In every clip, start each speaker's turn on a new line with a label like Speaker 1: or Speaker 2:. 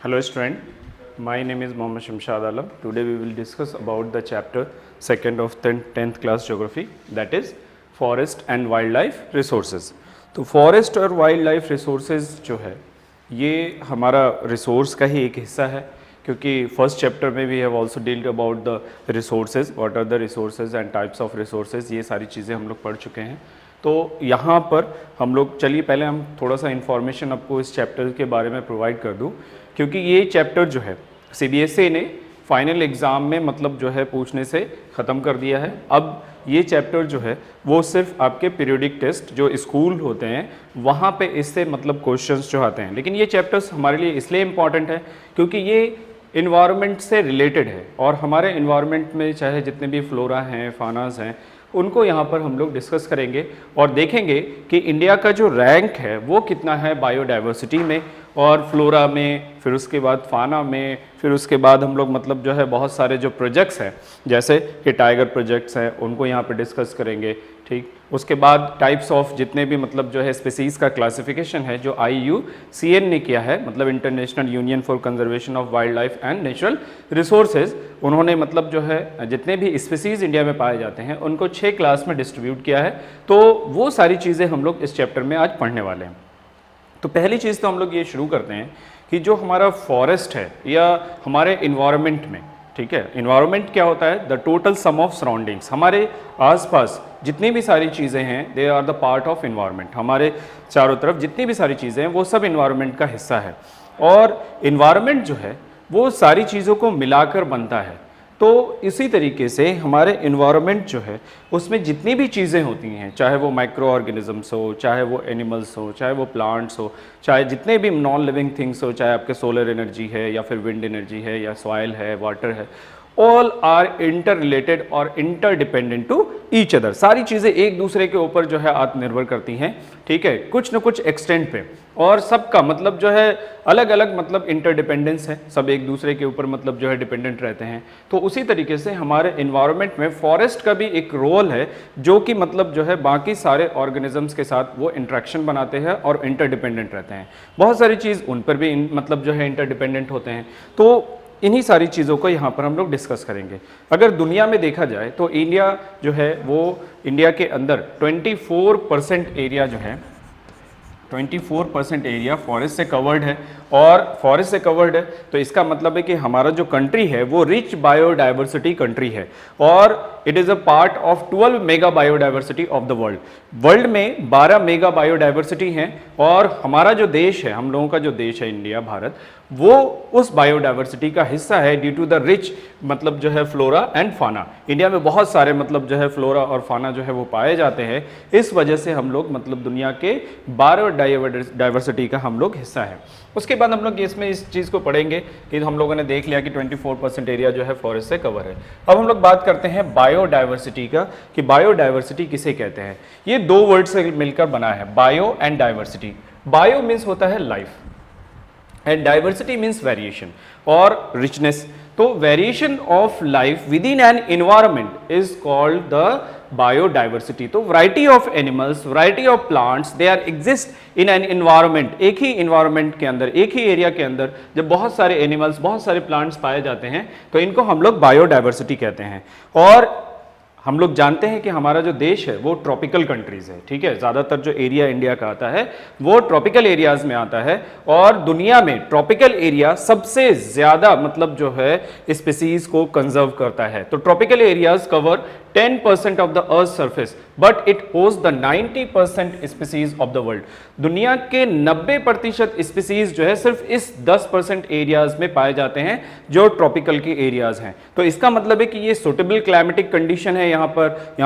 Speaker 1: Hello student, my name is Mohammad Shamshad Alam. Today we will discuss about the chapter 2nd of 10th class geography, that is forest and wildlife resources. तो forest और wildlife resources जो है ये हमारा resource का ही एक हिस्सा है, क्योंकि फर्स्ट चैप्टर में we have also dealt about the resources, what are the resources and types of resources, ये सारी चीज़ें हम लोग पढ़ चुके हैं. तो यहाँ पर हम लोग चलिए पहले हम थोड़ा सा इन्फॉर्मेशन आपको इस चैप्टर के बारे में प्रोवाइड कर दूँ, क्योंकि ये चैप्टर जो है CBSE ने फाइनल एग्ज़ाम में मतलब जो है पूछने से ख़त्म कर दिया है. अब ये चैप्टर जो है वो सिर्फ आपके पीरियोडिक टेस्ट जो स्कूल होते हैं वहाँ पे इससे मतलब क्वेश्चंस जो आते हैं. लेकिन ये चैप्टर्स हमारे लिए इसलिए इम्पॉर्टेंट है क्योंकि ये इन्वायरमेंट से रिलेटेड है, और हमारे इन्वायरमेंट में चाहे जितने भी फ्लोरा हैं, फानास हैं, उनको यहाँ पर हम लोग डिस्कस करेंगे और देखेंगे कि इंडिया का जो रैंक है वो कितना है बायोडाइवर्सिटी में और फ्लोरा में, फिर उसके बाद फाना में, फिर उसके बाद हम लोग मतलब जो है बहुत सारे जो प्रोजेक्ट्स हैं जैसे कि टाइगर प्रोजेक्ट्स हैं उनको यहाँ पे डिस्कस करेंगे. ठीक, उसके बाद टाइप्स ऑफ जितने भी मतलब जो है स्पीसीज़ का क्लासिफिकेशन है जो IUCN ने किया है, मतलब international union for conservation of wild life and natural resources, उन्होंने मतलब जो है जितने भी स्पीसीज़ इंडिया में पाए जाते हैं उनको 6 क्लास में डिस्ट्रीब्यूट किया है. तो वो सारी चीज़ें हम लोग इस चैप्टर में आज पढ़ने वाले हैं. तो पहली चीज़ तो हम लोग ये शुरू करते हैं कि जो हमारा फॉरेस्ट है या हमारे इन्वायरमेंट में, ठीक है, इन्वायरमेंट क्या होता है? The total sum of surroundings. हमारे आसपास जितनी भी सारी चीज़ें हैं they are the part of environment. हमारे चारों तरफ जितनी भी सारी चीज़ें हैं वो सब इन्वायरमेंट का हिस्सा है, और इन्वायरमेंट जो है वो सारी चीज़ों को मिलाकर बनता है. तो इसी तरीके से हमारे इन्वायरमेंट जो है उसमें जितनी भी चीज़ें होती हैं, चाहे वो माइक्रो ऑर्गेनिजम्स हो, चाहे वो एनिमल्स हो, चाहे वो प्लांट्स हो, चाहे जितने भी नॉन लिविंग थिंग्स हो, चाहे आपके सोलर एनर्जी है या फिर विंड एनर्जी है या सॉइल है, वाटर है, ऑल आर इंटर रिलेटेड और interdependent to each other. सारी चीज़ें एक दूसरे के ऊपर जो है आत्मनिर्भर करती हैं, ठीक है, कुछ न कुछ एक्सटेंट पे, और सबका मतलब जो है अलग अलग मतलब इंटरडिपेंडेंस है, सब एक दूसरे के ऊपर मतलब जो है डिपेंडेंट रहते हैं. तो उसी तरीके से हमारे इन्वायरमेंट में फॉरेस्ट का भी एक रोल है जो कि मतलब जो है बाकी सारे ऑर्गेनिजम्स के साथ वो इंट्रैक्शन बनाते हैं और इंटरडिपेंडेंट रहते हैं. बहुत सारी चीज़ उन पर भी मतलब जो है इंटरडिपेंडेंट होते हैं. तो इन्हीं सारी चीज़ों को यहाँ पर हम लोग डिस्कस करेंगे. अगर दुनिया में देखा जाए तो इंडिया जो है वो इंडिया के अंदर 24% एरिया जो है 24% एरिया फॉरेस्ट से कवर्ड है, और फॉरेस्ट से कवर्ड है तो इसका मतलब है कि हमारा जो कंट्री है वो रिच बायोडाइवर्सिटी कंट्री है, और it is a part of 12 mega biodiversity of the world. World में 12 मेगा बायोडाइवर्सिटी हैं, और हमारा जो देश है, हम लोगों का जो देश है इंडिया, भारत, वो उस बायोडाइवर्सिटी का हिस्सा है ड्यू टू द रिच मतलब जो है फ्लोरा एंड फाना. इंडिया में बहुत सारे मतलब जो है फ्लोरा और फाना जो है वो पाए जाते हैं, इस वजह से हम लोग मतलब दुनिया के बायोडाइवर्सिटी का हम लोग हिस्सा है. उसके बाद हम लोग इसमें इस चीज़ को पढ़ेंगे कि हम लोगों ने देख लिया कि 24% एरिया जो है फॉरेस्ट से कवर है. अब हम लोग बात करते हैं बायोडाइवर्सिटी का, कि बायोडाइवर्सिटी किसे कहते हैं. ये 2 वर्ड से मिलकर बना है, bio and diversity. Bio means होता है life and diversity means variation और रिचनेस. तो variation of life within an environment is called the biodiversity. तो variety of animals, variety of plants, they are exist in an environment. एक ही environment के अंदर, एक ही एरिया के अंदर जब बहुत सारे एनिमल्स, बहुत सारे प्लांट्स पाए जाते हैं तो इनको हम लोग बायोडाइवर्सिटी कहते हैं. और हम लोग जानते हैं कि हमारा जो देश है वो ट्रॉपिकल कंट्रीज है, ठीक है, ज़्यादातर जो एरिया इंडिया का आता है वो ट्रॉपिकल एरियाज में आता है, और दुनिया में ट्रॉपिकल एरिया सबसे ज़्यादा मतलब जो है स्पीसीज को कंजर्व करता है. तो tropical areas cover 10% of the earth surface but it host the 90% species of the world. दुनिया के 90% स्पीसीज जो है सिर्फ इस 10% एरियाज में पाए जाते हैं जो ट्रॉपिकल के एरियाज हैं. तो इसका मतलब है कि ये सुटेबल क्लाइमेटिक कंडीशन है यहाँ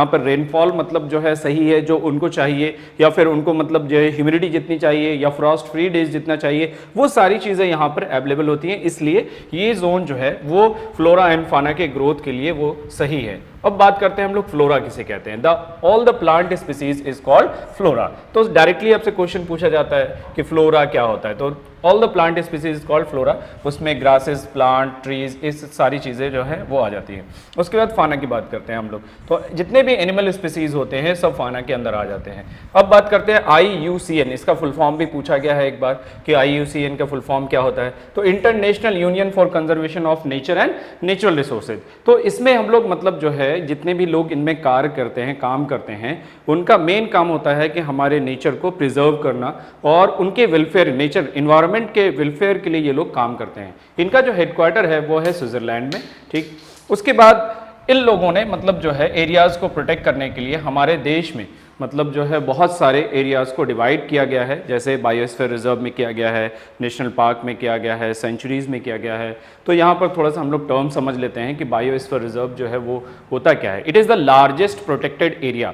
Speaker 1: पर रेनफॉल मतलब जो है सही है जो उनको चाहिए, या फिर उनको मतलब जो है ह्यूमिडिटी जितनी चाहिए या फ्रॉस्ट फ्री डेज जितना चाहिए, वो सारी चीज़ें यहाँ पर अवेलेबल होती हैं. इसलिए ये जोन जो है वो फ्लोरा एंड फाना के ग्रोथ के लिए वो सही है. अब बात करते हैं हम लोग फ्लोरा किसे कहते हैं. All the plant species is called flora. तो डायरेक्टली आपसे क्वेश्चन पूछा जाता है कि फ्लोरा क्या होता है, तो all the plant species called flora, उसमें ग्रासेस, प्लांट, ट्रीज, इस सारी चीज़ें जो है वो आ जाती हैं। उसके बाद फाना की बात करते हैं हम लोग, तो जितने भी एनिमल स्पीसीज होते हैं सब फाना के अंदर आ जाते हैं। अब बात करते हैं IUCN, इसका फुल फॉर्म भी पूछा गया है एक बार कि IUCN का फुल फॉर्म क्या होता है, तो international union for conservation of nature and natural resources. तो इसमें हम लोग मतलब जो है जितने भी लोग इनमें कार्य करते हैं, काम करते हैं, उनका मेन काम होता है कि हमारे नेचर को प्रिजर्व करना और उनके वेलफेयर, नेचर इन्वायरमेंट के वेलफेयर के लिए ये लोग काम करते हैं। इनका जो हेडक्वार्टर है वो है स्विट्जरलैंड में, ठीक। उसके बाद इन लोगों ने मतलब जो है एरियाज़ को प्रोटेक्ट करने के लिए हमारे देश में मतलब जो है बहुत सारे एरियाज़ को डिवाइड किया गया है, जैसे बायोस्फीयर रिजर्व में किया गया है, नेशनल पार्क में किया गया है, सेंचुरीज़ में किया गया है। तो यहाँ पर थोड़ा सा हम लोग टर्म समझ लेते हैं कि बायोस्फीयर रिजर्व जो है वो होता क्या है। It is the largest protected area,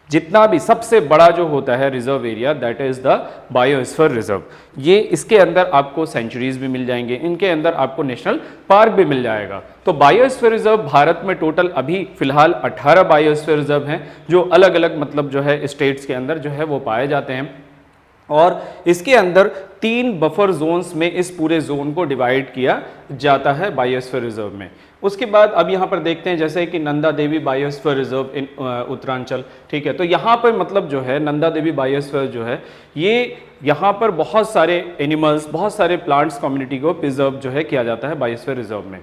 Speaker 1: जितना भी सबसे बड़ा जो होता है reserve area, that is the biosphere reserve. ये इसके अंदर आपको सेंचुरीज भी मिल जाएंगे, इनके अंदर आपको नेशनल पार्क भी मिल जाएगा। तो बायोस्फीयर रिजर्व भारत में टोटल अभी फिलहाल 18 बायोस्फीयर रिजर्व हैं जो अलग अलग मतलब जो है स्टेट्स के अंदर जो है वो पाए जाते हैं, और इसके अंदर 3 बफर जोन्स में इस पूरे जोन को डिवाइड किया जाता है बायोस्फीयर रिजर्व में। उसके बाद अब यहाँ पर देखते हैं जैसे कि Nanda Devi biosphere reserve in Uttaranchal, ठीक है। तो यहाँ पर मतलब जो है नंदा देवी बायोस्फीयर जो है ये यहाँ पर बहुत सारे एनिमल्स, बहुत सारे प्लांट्स कम्युनिटी को प्रिजर्व जो है किया जाता है बायोस्फीयर रिजर्व में।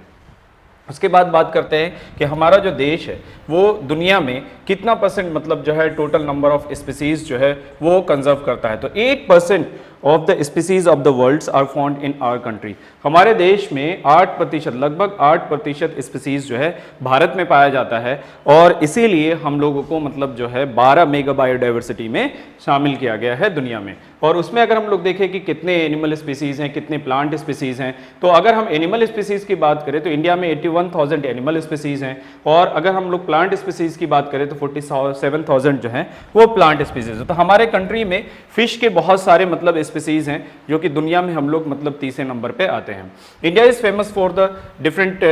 Speaker 1: उसके बाद बात करते हैं कि हमारा जो देश है वो दुनिया में कितना परसेंट मतलब जो है टोटल नंबर ऑफ स्पीसीज जो है वो कंजर्व करता है। तो 8% of the species of the world's are found in our country. हमारे देश में 8%, लगभग 8% स्पीसीज जो है भारत में पाया जाता है, और इसीलिए हम लोगों को मतलब जो है 12 मेगा बायोडाइवर्सिटी में शामिल किया गया है दुनिया में। और उसमें अगर हम लोग देखें कि कितने एनिमल स्पीसीज हैं, कितने प्लांट स्पीसीज हैं, तो अगर हम एनिमल स्पीसीज की बात करें तो इंडिया में 81,000 एनिमल स्पीसीज हैं, और अगर हम लोग प्लांट स्पीसीज की बात करें तो 47,000 जो हैं वो प्लांट स्पीसीज है। तो हमारे कंट्री में फिश के बहुत सारे मतलब स्पीसीज हैं जो कि दुनिया में हम लोग मतलब तीसरे नंबर पे आते हैं। India is famous for the different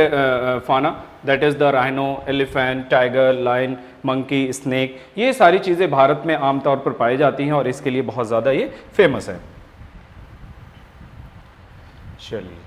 Speaker 1: fauna, that is the rhino, elephant, tiger, lion, monkey, snake, ये सारी चीज़ें भारत में आमतौर पर पाई जाती हैं और इसके लिए बहुत ज़्यादा ये फेमस है। चलिए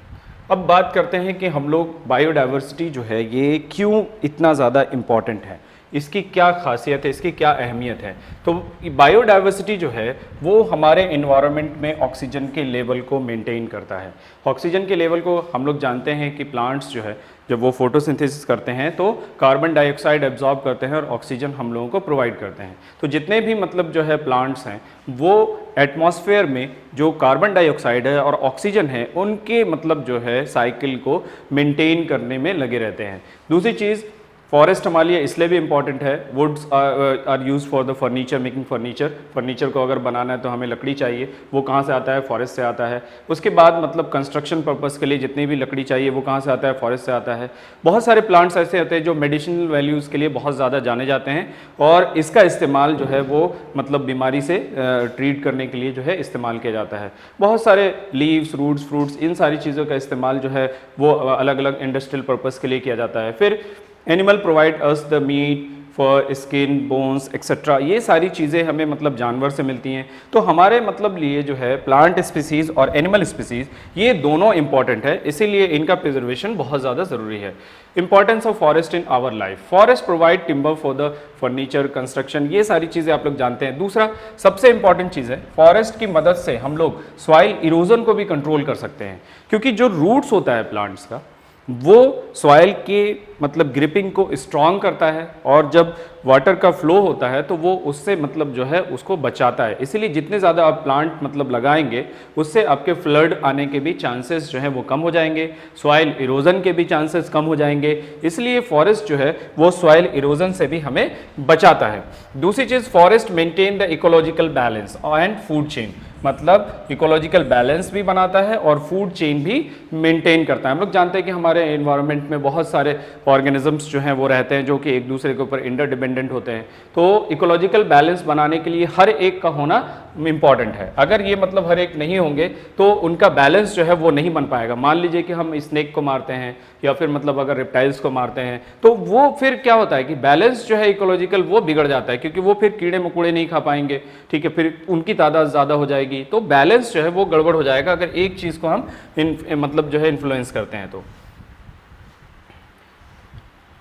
Speaker 1: अब बात करते हैं कि हम लोग बायोडाइवर्सिटी जो है ये क्यों इतना ज़्यादा इम्पॉर्टेंट है, इसकी क्या खासियत है, इसकी क्या अहमियत है। तो बायोडाइवर्सिटी जो है वो हमारे एनवायरनमेंट में ऑक्सीजन के लेवल को मेंटेन करता है। ऑक्सीजन के लेवल को हम लोग जानते हैं कि प्लांट्स जो है जब वो फोटोसिंथेसिस करते हैं तो कार्बन डाइऑक्साइड एब्जॉर्ब करते हैं और ऑक्सीजन हम लोगों को प्रोवाइड करते हैं। तो जितने भी मतलब जो है प्लांट्स हैं वो एटमॉस्फेयर में जो कार्बन डाइऑक्साइड है और ऑक्सीजन है उनके मतलब जो है साइकिल को मेंटेन करने में लगे रहते हैं। दूसरी चीज़, फॉरेस्ट हमारे लिए इसलिए भी इंपॉर्टेंट है, woods are use for the furniture, making furniture को अगर बनाना है तो हमें लकड़ी चाहिए, वो कहाँ से आता है, फॉरेस्ट से आता है। उसके बाद मतलब कंस्ट्रक्शन पर्पस के लिए जितनी भी लकड़ी चाहिए वो कहाँ से आता है, फॉरेस्ट से आता है। बहुत सारे प्लांट्स ऐसे होते हैं जो मेडिसिनल वैल्यूज़ के लिए बहुत ज़्यादा जाने जाते हैं और इसका इस्तेमाल जो है वो मतलब बीमारी से ट्रीट करने के लिए जो है इस्तेमाल किया जाता है। बहुत सारे लीव्स, रूट्स, फ्रूट्स, इन सारी चीज़ों का इस्तेमाल जो है वो अलग अलग इंडस्ट्रियल पर्पस के लिए किया जाता है। फिर animal provide us the meat, fur, skin, bones etcetera, ये सारी चीज़ें हमें मतलब जानवर से मिलती हैं। तो हमारे मतलब लिए जो है प्लांट स्पीसीज़ और एनिमल स्पीसीज़ ये दोनों इंपॉर्टेंट है, इसीलिए इनका प्रिजर्वेशन बहुत ज़्यादा ज़रूरी है। Importance of forest in our life, forest provide timber for the furniture, construction, ये सारी चीज़ें आप लोग जानते हैं। दूसरा सबसे इंपॉर्टेंट चीज़ है, फॉरेस्ट की मदद से हम लोग सॉइल इरोजन को भी कंट्रोल कर सकते हैं, क्योंकि जो रूट्स होता है प्लांट्स का वो सॉइल के मतलब ग्रिपिंग को स्ट्रॉन्ग करता है और जब वाटर का फ्लो होता है तो वो उससे मतलब जो है उसको बचाता है। इसीलिए जितने ज़्यादा आप प्लांट मतलब लगाएंगे उससे आपके फ्लड आने के भी चांसेस जो है वो कम हो जाएंगे, सॉइल इरोजन के भी चांसेस कम हो जाएंगे। इसलिए फॉरेस्ट जो है वो सॉइल इरोजन से भी हमें बचाता है। दूसरी चीज़, forest maintain the ecological balance and food chain, मतलब इकोलॉजिकल बैलेंस भी बनाता है और फूड चेन भी मेंटेन करता है। हम लोग जानते हैं कि हमारे एनवायरनमेंट में बहुत सारे ऑर्गेनिजम्स जो हैं वो रहते हैं जो कि एक दूसरे के ऊपर इंटरडिपेंडेंट होते हैं। तो इकोलॉजिकल बैलेंस बनाने के लिए हर एक का होना इंपॉर्टेंट है। अगर ये मतलब हर एक नहीं होंगे तो उनका बैलेंस जो है वो नहीं बन पाएगा। मान लीजिए कि हम स्नेक को मारते हैं या फिर मतलब अगर रेप्टाइल्स को मारते हैं तो वो फिर क्या होता है कि बैलेंस जो है इकोलॉजिकल वो बिगड़ जाता है, क्योंकि वो फिर कीड़े मकोड़े नहीं खा पाएंगे, ठीक है, फिर उनकी तादाद ज़्यादा हो जाएगी, तो बैलेंस जो है वो गड़बड़ हो जाएगा अगर एक चीज़ को हम मतलब जो है इन्फ्लुएंस करते हैं तो।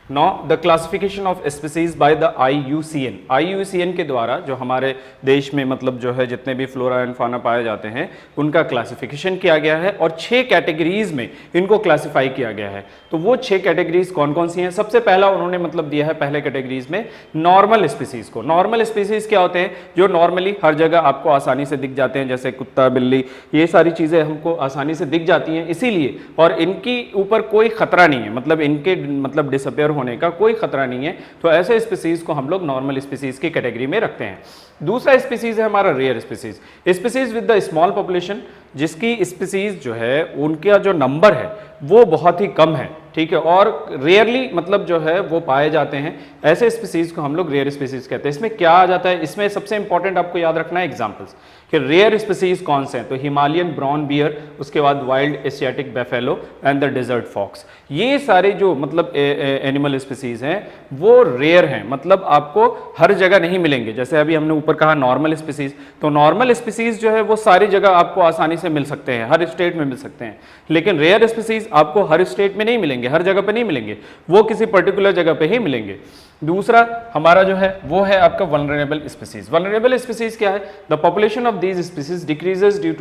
Speaker 1: Now the classification of species by the IUCN, IUCN के द्वारा जो हमारे देश में मतलब जो है जितने भी फ्लोरा एंड फाना पाए जाते हैं उनका क्लासिफिकेशन किया गया है और 6 कैटेगरीज में इनको क्लासिफाई किया गया है। तो वो 6 कैटेगरीज कौन कौन सी हैं? सबसे पहला उन्होंने मतलब दिया है पहले कैटेगरीज में नॉर्मल स्पीसीज को। नॉर्मल स्पीसीज क्या होते हैं? जो नॉर्मली हर जगह आपको आसानी से दिख जाते हैं, जैसे कुत्ता, बिल्ली, ये सारी चीज़ें हमको आसानी से दिख जाती हैं इसीलिए, और इनकी ऊपर कोई खतरा नहीं है, मतलब इनके मतलब डिसअपेयर होने का कोई खतरा नहीं है, तो ऐसे स्पीसीज को हम लोग नॉर्मल स्पीसीज की कैटेगरी में रखते हैं। दूसरा स्पीसीज है हमारा rare species, species with the small population, जिसकी स्पीसीज जो है उनका जो नंबर है वो बहुत ही कम है, ठीक है, और रेयरली मतलब जो है वो पाए जाते हैं, ऐसे स्पीसीज को हम लोग रेयर स्पीसीज कहते हैं। इसमें क्या आ जाता है? इसमें सबसे इंपॉर्टेंट आपको याद रखना है एग्जांपल्स कि रेयर स्पीसीज कौन से हैं, तो हिमालयन ब्राउन बियर, उसके बाद wild Asiatic buffalo and the desert fox, ये सारे जो मतलब एनिमल स्पीसीज हैं वो रेयर हैं, मतलब आपको हर जगह नहीं मिलेंगे। जैसे अभी हमने ऊपर कहा नॉर्मल स्पीसीज, तो नॉर्मल स्पीसीज जो है वो सारी जगह आपको आसानी से मिल सकते हैं, हर स्टेट में मिल सकते हैं, लेकिन रेयर स्पीसीज आपको हर स्टेट में नहीं मिलेंगे, हर जगह पे नहीं मिलेंगे, वो किसी पर्टिकुलर जगह पे ही मिलेंगे। दूसरा हमारा जो है वो है आपका वल्नरेबल स्पीसीज। वल्नरेबल स्पीसीज क्या है? The population of these species decreases due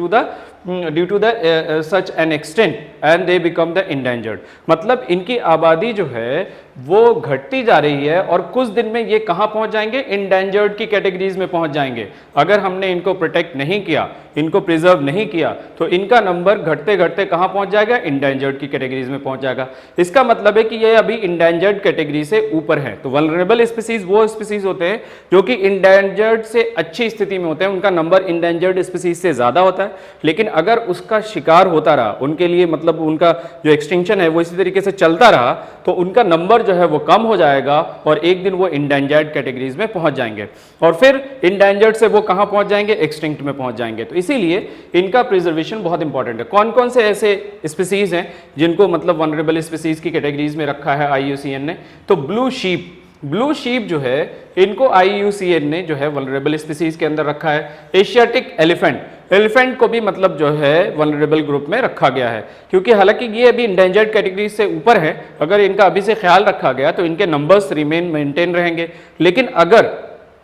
Speaker 1: to the such an extent and they become the endangered, मतलब इनकी आबादी जो है वो घटती जा रही है और कुछ दिन में ये कहां पहुंच जाएंगे? इंडेंजर्ड की कैटेगरीज में पहुंच जाएंगे। अगर हमने इनको प्रोटेक्ट नहीं किया, इनको प्रिजर्व नहीं किया, तो इनका नंबर घटते घटते कहां पहुंच जाएगा? इंडेंजर्ड की कैटेगरीज में पहुंच जाएगा। इसका मतलब है कि ये अभी इंडेंजर्ड कैटेगरी से ऊपर है। तो वल्नरेबल स्पीसीज वो स्पीसीज होते हैं जो कि इंडेंजर्ड से अच्छी स्थिति में होते हैं, उनका नंबर इंडेंजर्ड स्पीसीज से ज्यादा होता है, लेकिन अगर उसका शिकार होता रहा, उनके लिए मतलब उनका जो एक्सटिंक्शन है वो इसी तरीके से चलता रहा, तो उनका नंबर जो है वो कम हो जाएगा और एक दिन वो इंडेंजर्ड कैटेगरीज में पहुंच जाएंगे, और फिर इंडेंजर्ड से वो कहां पहुंच जाएंगे? एक्सटिंक्ट में पहुंच जाएंगे। तो इसीलिए इनका प्रिजर्वेशन बहुत इंपॉर्टेंट है। कौन कौन से ऐसे स्पीसीज हैं जिनको मतलब वल्नरेबल स्पीसीज की कैटेगरीज में रखा है IUCN ने? तो ब्लू शीप जो है इनको IUCN ने जो है वल्नरेबल स्पीसीज के अंदर रखा है। एशियाटिक एलिफेंट को भी मतलब जो है वल्नरेबल ग्रुप में रखा गया है, क्योंकि हालांकि ये अभी इंडेंजर्ड कैटेगरी से ऊपर है, अगर इनका अभी से ख्याल रखा गया तो इनके नंबर्स मेंटेन रहेंगे, लेकिन अगर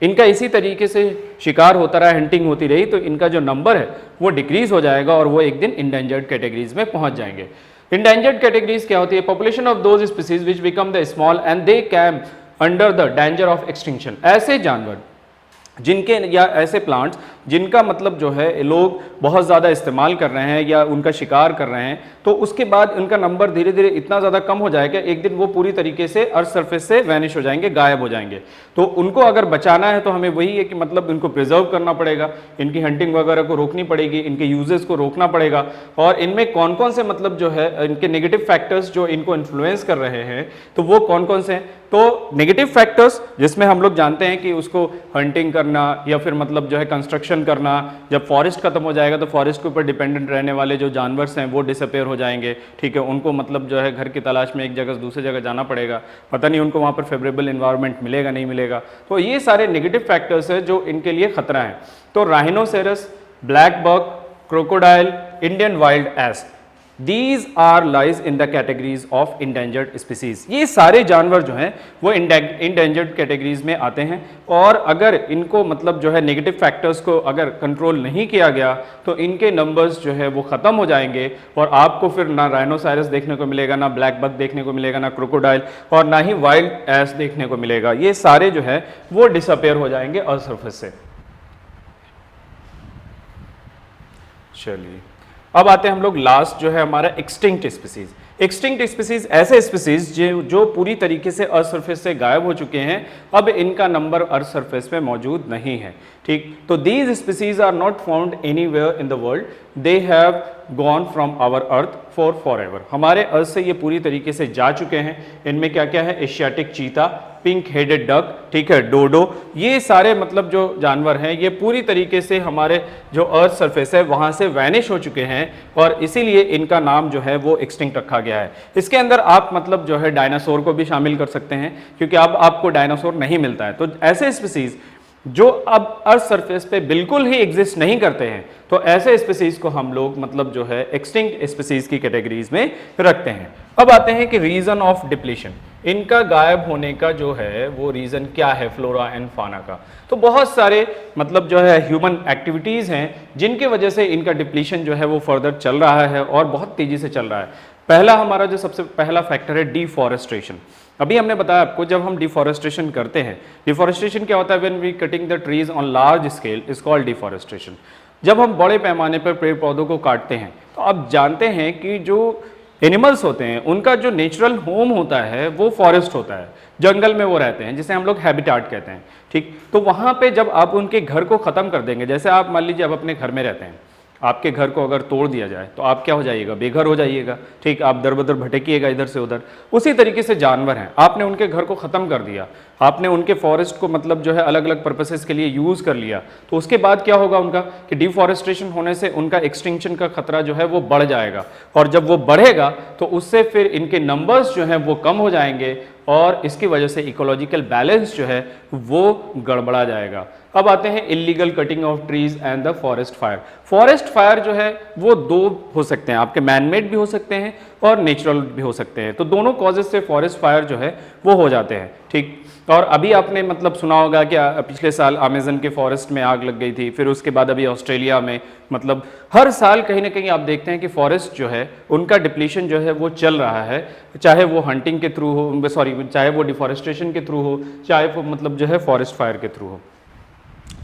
Speaker 1: इनका इसी तरीके से शिकार होता रहा, हंटिंग होती रही, तो इनका जो नंबर है वो डिक्रीज हो जाएगा और वो एक दिन इंडेंजर्ड कैटेगरीज में पहुंच जाएंगे। इंडेंजर्ड कैटेगरीज क्या होती है? Population of those species which become the small and they came under the danger of extinction, ऐसे जानवर जिनके या ऐसे प्लांट्स जिनका मतलब जो है लोग बहुत ज़्यादा इस्तेमाल कर रहे हैं या उनका शिकार कर रहे हैं, तो उसके बाद उनका नंबर धीरे धीरे इतना ज़्यादा कम हो जाएगा, एक दिन वो पूरी तरीके से अर्थ सरफेस से वैनिश हो जाएंगे, गायब हो जाएंगे। तो उनको अगर बचाना है तो हमें वही है कि मतलब इनको प्रिजर्व करना पड़ेगा, इनकी हंटिंग वगैरह को रोकनी पड़ेगी, इनके यूजेस को रोकना पड़ेगा, और इनमें कौन कौन से मतलब जो है इनके नेगेटिव फैक्टर्स जो इनको इन्फ्लुएंस कर रहे हैं, तो वो कौन कौन से हैं? तो नेगेटिव फैक्टर्स जिसमें हम लोग जानते हैं कि उसको हंटिंग करना या फिर मतलब जो है कंस्ट्रक्शन करना, जब फॉरेस्ट खत्म हो जाएगा तो फॉरेस्ट के ऊपर डिपेंडेंट रहने वाले जो जानवर हैं वो डिसअपेयर हो जाएंगे, ठीक है, उनको मतलब जो है घर की तलाश में एक जगह से दूसरी जगह जाना पड़ेगा, पता नहीं उनको वहाँ पर फेवरेबल इन्वायरमेंट मिलेगा नहीं मिलेगा, तो ये सारे नेगेटिव फैक्टर्स है जो इनके लिए खतरा है। तो rhinoceros, black buck, crocodile, Indian wild ass, These are lies in the categories of endangered species। ये सारे जानवर जो हैं वो endangered categories में आते हैं, और अगर इनको मतलब जो है नेगेटिव फैक्टर्स को अगर कंट्रोल नहीं किया गया तो इनके नंबर्स जो है वो ख़त्म हो जाएंगे, और आपको फिर ना राइनोसायरस देखने को मिलेगा, ना ब्लैक बक देखने को मिलेगा, ना क्रोकोडाइल, और ना ही वाइल्ड एस देखने को मिलेगा। ये सारे जो है वो डिसअपेयर हो जाएंगे अर्थ सरफेस से। चलिए अब आते हैं हम लोग लास्ट जो है हमारा एक्सटिंक्ट स्पीसीज। एक्सटिंक्ट स्पीसीज ऐसे स्पीसीज जो पूरी तरीके से अर्थ सरफेस से गायब हो चुके हैं, अब इनका नंबर अर्थ सरफेस में मौजूद नहीं है, ठीक। तो these species are not found anywhere in the world, they have gone from our earth forever. हमारे अर्थ से ये पूरी तरीके से जा चुके हैं। इनमें क्या क्या है? Asiatic cheetah, pink headed duck, ठीक है, डोडो, ये सारे मतलब जो जानवर हैं ये पूरी तरीके से हमारे जो अर्थ सरफेस है वहां से वैनिश हो चुके हैं और इसीलिए इनका नाम जो है वो एक्सटिंक्ट रखा गया है। इसके अंदर आप मतलब जो है डायनासोर को भी शामिल कर सकते हैं क्योंकि अब आपको डायनासोर नहीं मिलता है। तो ऐसे स्पीसीज जो अब अर्थ सरफेस पे बिल्कुल ही एग्जिस्ट नहीं करते हैं तो ऐसे स्पीसीज को हम लोग मतलब जो है एक्सटिंक्ट स्पीसीज की कैटेगरीज में रखते हैं। अब आते हैं कि रीजन ऑफ डिप्लीशन, इनका गायब होने का जो है वो रीजन क्या है फ्लोरा एंड फाना का। तो बहुत सारे मतलब जो है ह्यूमन एक्टिविटीज हैं जिनकी वजह से इनका डिप्लीशन जो है वो फर्दर चल रहा है और बहुत तेजी से चल रहा है। पहला हमारा जो सबसे पहला फैक्टर है डिफॉरेस्टेशन। अभी हमने बताया आपको जब हम डिफॉरेस्टेशन करते हैं, डिफॉरेस्टेशन क्या होता है, when we cutting the trees on large scale is called deforestation. जब हम बड़े पैमाने पर पेड़ पौधों को काटते हैं तो आप जानते हैं कि जो एनिमल्स होते हैं उनका जो नेचुरल होम होता है वो फॉरेस्ट होता है, जंगल में वो रहते हैं जिसे हम लोग हैबिटाट कहते हैं, ठीक। तो वहाँ पे जब आप उनके घर को ख़त्म कर देंगे, जैसे आप मान लीजिए आप अपने घर में रहते हैं, आपके घर को अगर तोड़ दिया जाए तो आप क्या हो जाइएगा, बेघर हो जाइएगा, ठीक, आप दर बदर भटकिएगा इधर से उधर। उसी तरीके से जानवर हैं, आपने उनके घर को ख़त्म कर दिया, आपने उनके फॉरेस्ट को मतलब जो है अलग अलग पर्पसेस के लिए यूज़ कर लिया, तो उसके बाद क्या होगा उनका कि डिफॉरेस्टेशन होने से उनका एक्सटिंक्शन का खतरा जो है वो बढ़ जाएगा और जब वो बढ़ेगा तो उससे फिर इनके नंबर्स जो हैं वो कम हो जाएंगे और इसकी वजह से इकोलॉजिकल बैलेंस जो है वो गड़बड़ा जाएगा। अब आते हैं illegal cutting of trees and the forest fire. Forest fire जो है वो दो हो सकते हैं, आपके मैनमेड भी हो सकते हैं और नेचुरल भी हो सकते हैं। तो दोनों कॉजेज से फॉरेस्ट फायर जो है वो हो जाते हैं, ठीक। और अभी आपने मतलब सुना होगा कि पिछले साल अमेजन के फॉरेस्ट में आग लग गई थी, फिर उसके बाद अभी ऑस्ट्रेलिया में, मतलब हर साल कहीं ना कहीं आप देखते हैं कि फॉरेस्ट जो है उनका डिप्लीशन जो है वो चल रहा है, चाहे वो हंटिंग के थ्रू हो, चाहे वो डिफॉरेस्टेशन के थ्रू हो, चाहे वो मतलब जो है फॉरेस्ट फायर के थ्रू हो।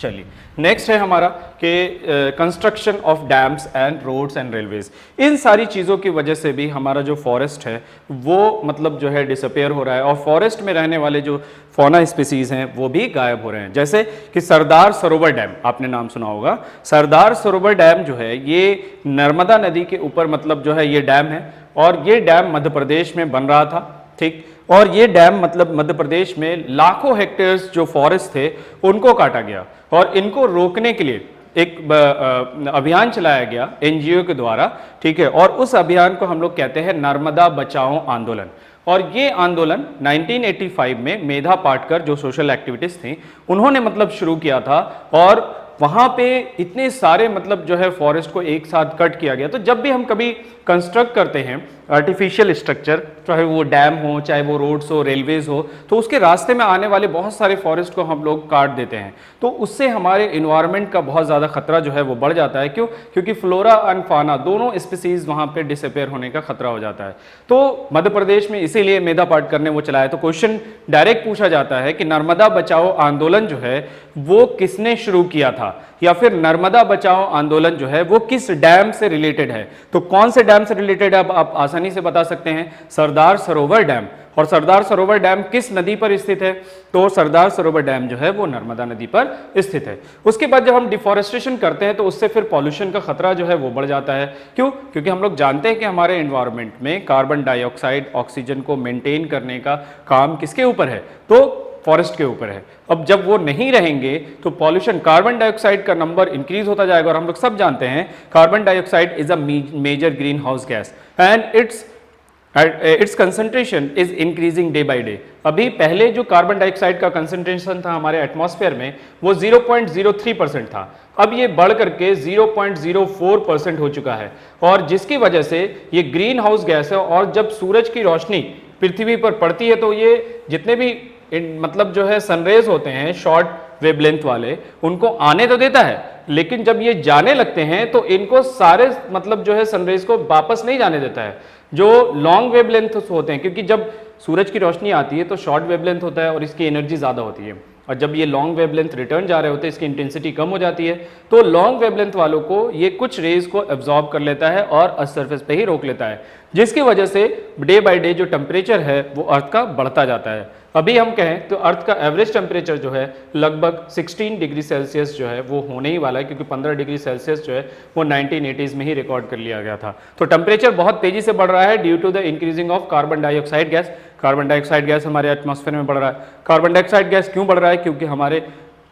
Speaker 1: चलिए नेक्स्ट है हमारा कि construction of dams and roads and railways. इन सारी चीज़ों की वजह से भी हमारा जो फॉरेस्ट है वो मतलब जो है डिसअपेयर हो रहा है और फॉरेस्ट में रहने वाले जो फौना स्पीसीज हैं वो भी गायब हो रहे हैं। जैसे कि सरदार सरोवर डैम, आपने नाम सुना होगा, सरदार सरोवर डैम जो है ये नर्मदा नदी के ऊपर मतलब जो है ये डैम है और ये डैम मध्य प्रदेश में बन रहा था, ठीक। और ये डैम मतलब मध्य प्रदेश में लाखों हेक्टेयर्स जो फॉरेस्ट थे उनको काटा गया और इनको रोकने के लिए एक अभियान चलाया गया एनजीओ के द्वारा, ठीक है। और उस अभियान को हम लोग कहते हैं नर्मदा बचाओ आंदोलन। और ये आंदोलन 1985 में मेधा पाटकर जो सोशल एक्टिविटीज थी उन्होंने मतलब शुरू किया था और वहाँ पे इतने सारे मतलब जो है फॉरेस्ट को एक साथ कट किया गया। तो जब भी हम कभी कंस्ट्रक्ट करते हैं आर्टिफिशियल स्ट्रक्चर, चाहे वो डैम हो, चाहे वो रोड्स हो, रेलवेज हो, तो उसके रास्ते में आने वाले बहुत सारे फॉरेस्ट को हम लोग काट देते हैं। तो उससे हमारे इन्वायरमेंट का बहुत ज़्यादा खतरा जो है वो बढ़ जाता है। क्यों? क्योंकि फ्लोरा एंड फाना दोनों स्पीसीज वहाँ पे डिसअपेयर होने का खतरा हो जाता है। तो मध्य प्रदेश में इसीलिए मेधा पाटकर ने वो चलाया। तो क्वेश्चन डायरेक्ट पूछा जाता है कि नर्मदा बचाओ आंदोलन जो है वो किसने शुरू किया था, या फिर नर्मदा बचाओ आंदोलन जो है वो किस डैम से रिलेटेड है। तो कौन से डैम से रिलेटेड है आप आसानी से बता सकते हैं, सरदार सरोवर डैम। और सरदार सरोवर डैम किस नदी पर स्थित है? तो सरदार सरोवर डैम जो है वो नर्मदा नदी पर स्थित है। उसके बाद जब हम डिफॉरेस्टेशन करते हैं तो उससे फिर पॉल्यूशन का खतरा जो है वो बढ़ जाता है। क्यों? क्योंकि हम लोग जानते हैं कि हमारे एनवायरनमेंट में कार्बन डाइऑक्साइड, ऑक्सीजन को मेंटेन करने का काम किसके ऊपर है? तो फॉरेस्ट के ऊपर है। अब जब वो नहीं रहेंगे तो पॉल्यूशन, कार्बन डाइऑक्साइड का नंबर इंक्रीज होता जाएगा। और हम लोग सब जानते हैं carbon dioxide is a major greenhouse gas and its concentration is increasing day by day. अभी पहले जो कार्बन डाइऑक्साइड का कंसंट्रेशन था हमारे एटमॉस्फेयर में वो 0.03% था, अब ये बढ़ करके 0.04% हो चुका है। और जिसकी वजह से ये ग्रीन हाउस गैस है और जब सूरज की रोशनी पृथ्वी पर पड़ती है तो ये जितने भी मतलब जो है सनरेज होते हैं शॉर्ट वेवलेंथ वाले, उनको आने तो देता है, लेकिन जब ये जाने लगते हैं तो इनको सारे मतलब जो है सनरेज को वापस नहीं जाने देता है। जो लॉन्ग वेवलेंथ होते हैं, क्योंकि जब सूरज की रोशनी आती है तो शॉर्ट वेवलेंथ होता है और इसकी एनर्जी ज़्यादा होती है, और जब ये लॉन्ग वेवलेंथ रिटर्न जा रहे होते हैं इसकी इंटेंसिटी कम हो जाती है। तो लॉन्ग वेवलेंथ वालों को ये कुछ रेज को एब्जॉर्ब कर लेता है और अर्थ सरफेस पे ही रोक लेता है, जिसकी वजह से डे बाय डे जो टेम्परेचर है वो अर्थ का बढ़ता जाता है। अभी हम कहें तो अर्थ का एवरेज टेम्परेचर जो है लगभग 16 डिग्री सेल्सियस जो है वो होने ही वाला है, क्योंकि 15 डिग्री सेल्सियस जो है वो 1980s में ही रिकॉर्ड कर लिया गया था। तो टेम्परेचर बहुत तेजी से बढ़ रहा है due to the increasing of carbon dioxide gas. Carbon dioxide gas हमारे एटमॉस्फेयर में बढ़ रहा है। कार्बन डाइऑक्साइड गैस क्यों बढ़ रहा है? क्योंकि हमारे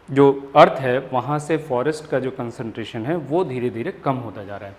Speaker 1: जो अर्थ है वहाँ से फॉरेस्ट का जो कंसंट्रेशन है वो धीरे धीरे कम होता जा रहा है,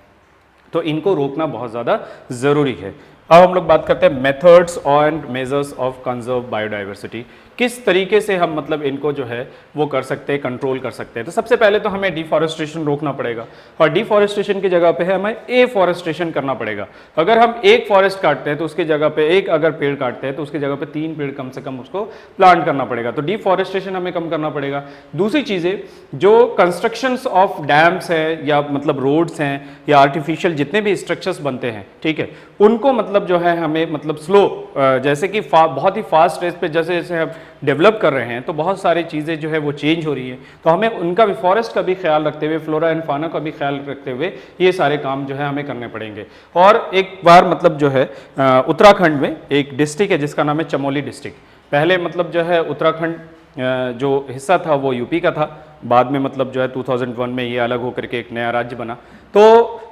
Speaker 1: तो इनको रोकना बहुत ज़्यादा ज़रूरी है। अब हम लोग बात करते हैं methods and measures of conserve biodiversity. किस तरीके से हम मतलब इनको जो है वो कर सकते हैं, कंट्रोल कर सकते हैं। तो सबसे पहले तो हमें डिफॉरेस्टेशन रोकना पड़ेगा, और डिफॉरेस्टेशन की जगह पे है हमें एफॉरेस्टेशन करना पड़ेगा। अगर हम एक फॉरेस्ट काटते हैं तो उसकी जगह पे एक अगर पेड़ काटते हैं तो उसकी जगह पे 3 पेड़ कम से कम उसको प्लांट करना पड़ेगा। तो डिफॉरेस्टेशन हमें कम करना पड़ेगा। दूसरी चीज़ें, जो कंस्ट्रक्शंस ऑफ डैम्स है या मतलब रोड्स हैं या आर्टिफिशियल जितने भी स्ट्रक्चर्स बनते हैं, ठीक है, उनको मतलब जो है हमें मतलब स्लो, जैसे कि बहुत ही फास्ट रेस पे जैसे जैसे हम डेवलप कर रहे हैं तो बहुत सारी चीज़ें जो है वो चेंज हो रही है, तो हमें उनका भी, फॉरेस्ट का भी ख्याल रखते हुए, फ्लोरा एंड फाना का भी ख्याल रखते हुए ये सारे काम जो है हमें करने पड़ेंगे। और एक बार मतलब जो है उत्तराखंड में एक डिस्ट्रिक्ट है जिसका नाम है चमोली डिस्ट्रिक्ट। पहले मतलब जो है उत्तराखंड जो हिस्सा था वो यूपी का था, बाद में मतलब जो है 2001 में ये अलग होकर के एक नया राज्य बना। तो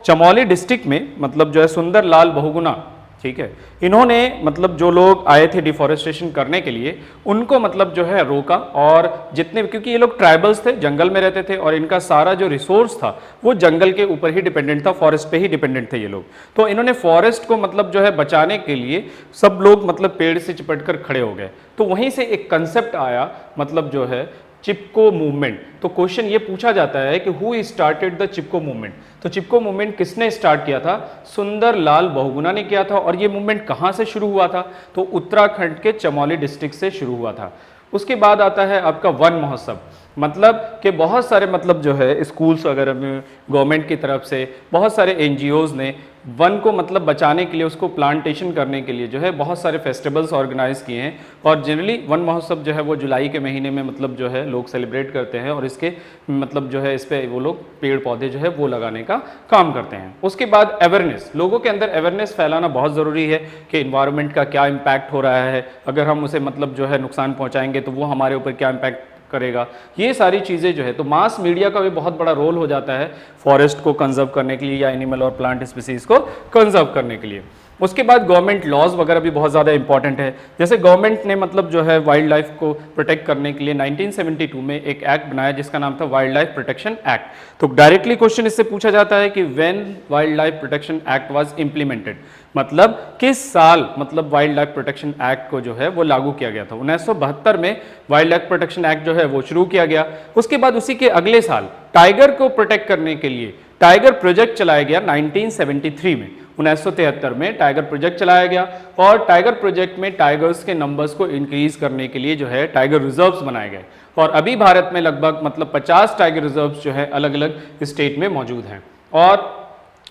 Speaker 1: चमोली डिस्ट्रिक्ट में मतलब जो है सुंदर लाल बहुगुणा, ठीक है, इन्होंने मतलब जो लोग आए थे डिफॉरेस्टेशन करने के लिए उनको मतलब जो है रोका, और जितने, क्योंकि ये लोग ट्राइबल्स थे, जंगल में रहते थे और इनका सारा जो रिसोर्स था वो जंगल के ऊपर ही डिपेंडेंट था, फॉरेस्ट पे ही डिपेंडेंट थे ये लोग। तो इन्होंने फॉरेस्ट को मतलब जो है बचाने के लिए सब लोग मतलब पेड़ से चिपट कर खड़े हो गए। तो वहीं से एक कंसेप्ट आया मतलब जो है चिपको मूवमेंट। तो क्वेश्चन ये पूछा जाता है कि who started the Chipko movement. तो चिपको मूवमेंट किसने स्टार्ट किया था? सुंदर लाल बहुगुणा ने किया था। और ये मूवमेंट कहाँ से शुरू हुआ था? तो उत्तराखंड के चमोली डिस्ट्रिक्ट से शुरू हुआ था। उसके बाद आता है आपका वन महोत्सव, मतलब कि बहुत सारे मतलब जो है स्कूल्स वगैरह में गवर्नमेंट की तरफ से बहुत सारे एनजीओज ने वन को मतलब बचाने के लिए, उसको प्लांटेशन करने के लिए जो है बहुत सारे फेस्टिवल्स ऑर्गेनाइज किए हैं। और जनरली वन महोत्सव जो है वो जुलाई के महीने में मतलब जो है लोग सेलिब्रेट करते हैं, और इसके मतलब जो है इस पर वो लोग पेड़ पौधे जो है वो लगाने का काम करते हैं। उसके बाद अवेयरनेस, लोगों के अंदर अवेयरनेस फैलाना बहुत ज़रूरी है कि इन्वायरमेंट का क्या इम्पैक्ट हो रहा है, अगर हम उसे मतलब जो है नुकसान पहुँचाएंगे तो वो हमारे ऊपर क्या इम्पैक्ट करेगा, ये सारी चीज़ें जो है। तो मास मीडिया का भी बहुत बड़ा रोल हो जाता है फॉरेस्ट को कंजर्व करने के लिए या एनिमल और प्लांट स्पीसीज को कंजर्व करने के लिए। उसके बाद गवर्नमेंट लॉज वगैरह भी बहुत ज़्यादा इंपॉर्टेंट है। जैसे गवर्नमेंट ने मतलब जो है वाइल्ड लाइफ को प्रोटेक्ट करने के लिए 1972 में एक एक्ट बनाया जिसका नाम था वाइल्ड लाइफ प्रोटेक्शन एक्ट। तो डायरेक्टली क्वेश्चन इससे पूछा जाता है कि when wild life protection act was implemented, मतलब किस साल मतलब वाइल्ड लाइफ प्रोटेक्शन एक्ट को जो है वो लागू किया गया था। 1972 में वाइल्ड लाइफ प्रोटेक्शन एक्ट जो है वो शुरू किया गया। उसके बाद उसी के अगले साल टाइगर को प्रोटेक्ट करने के लिए टाइगर प्रोजेक्ट चलाया गया 1973 में। 1973 में टाइगर प्रोजेक्ट चलाया गया, और टाइगर प्रोजेक्ट में टाइगर्स के नंबर्स को इंक्रीज करने के लिए जो है टाइगर रिजर्व्स बनाए गए। और अभी भारत में लगभग मतलब 50 टाइगर रिजर्व्स जो है अलग अलग स्टेट में मौजूद हैं। और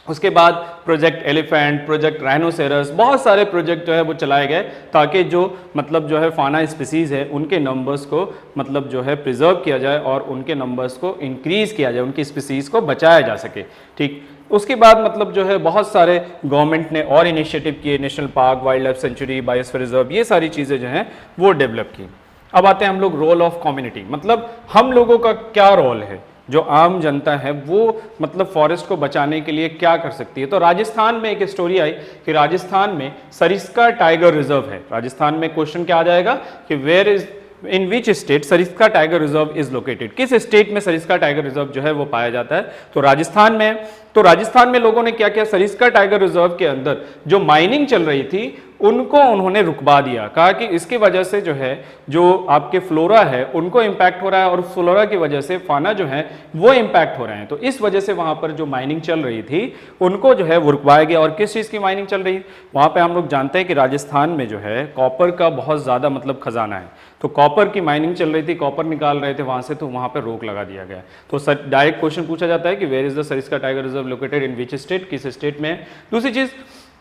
Speaker 1: उसके बाद प्रोजेक्ट एलिफेंट, प्रोजेक्ट राइनोसेरस, बहुत सारे प्रोजेक्ट जो है वो चलाए गए ताकि जो मतलब जो है फाना स्पीसीज है उनके नंबर्स को मतलब जो है प्रिजर्व किया जाए और उनके नंबर्स को इंक्रीज किया जाए, उनकी स्पीसीज को बचाया जा सके। ठीक, उसके बाद मतलब जो है बहुत सारे गवर्नमेंट ने और इनिशिएटिव किए, national park, wild life sanctuary, biosphere reserve, ये सारी चीज़ें जो हैं वो डेवलप की। अब आते हैं हम लोग रोल ऑफ कम्युनिटी, मतलब हम लोगों का क्या रोल है, जो आम जनता है वो मतलब फॉरेस्ट को बचाने के लिए क्या कर सकती है। तो राजस्थान में एक स्टोरी आई कि राजस्थान में सरिस्का टाइगर रिजर्व है। राजस्थान में क्वेश्चन क्या आ जाएगा कि where is, in which state Sariska tiger reserve is located, किस स्टेट में सरिस्का टाइगर रिजर्व जो है वो पाया जाता है। तो राजस्थान में। तो राजस्थान में लोगों ने क्या किया, सरिस्का टाइगर रिजर्व के अंदर जो माइनिंग चल रही थी उनको उन्होंने रुकवा दिया। कहा कि इसकी वजह से जो है जो आपके फ्लोरा है उनको इम्पैक्ट हो रहा है, और फ्लोरा की वजह से फाना जो है वो इम्पैक्ट हो रहे हैं। तो इस वजह से वहां पर जो माइनिंग चल रही थी उनको जो है वो रुकवाया गया। और किस चीज़ की माइनिंग चल रही है वहां पे हम लोग जानते हैं कि राजस्थान में जो है कॉपर का बहुत ज़्यादा मतलब खजाना है। तो कॉपर की माइनिंग चल रही थी, कॉपर निकाल रहे थे वहां से, तो वहां पर रोक लगा दिया गया। तो डायरेक्ट क्वेश्चन पूछा जाता है कि where is the Sariska tiger reserve located in which state, किस स्टेट में है। दूसरी चीज,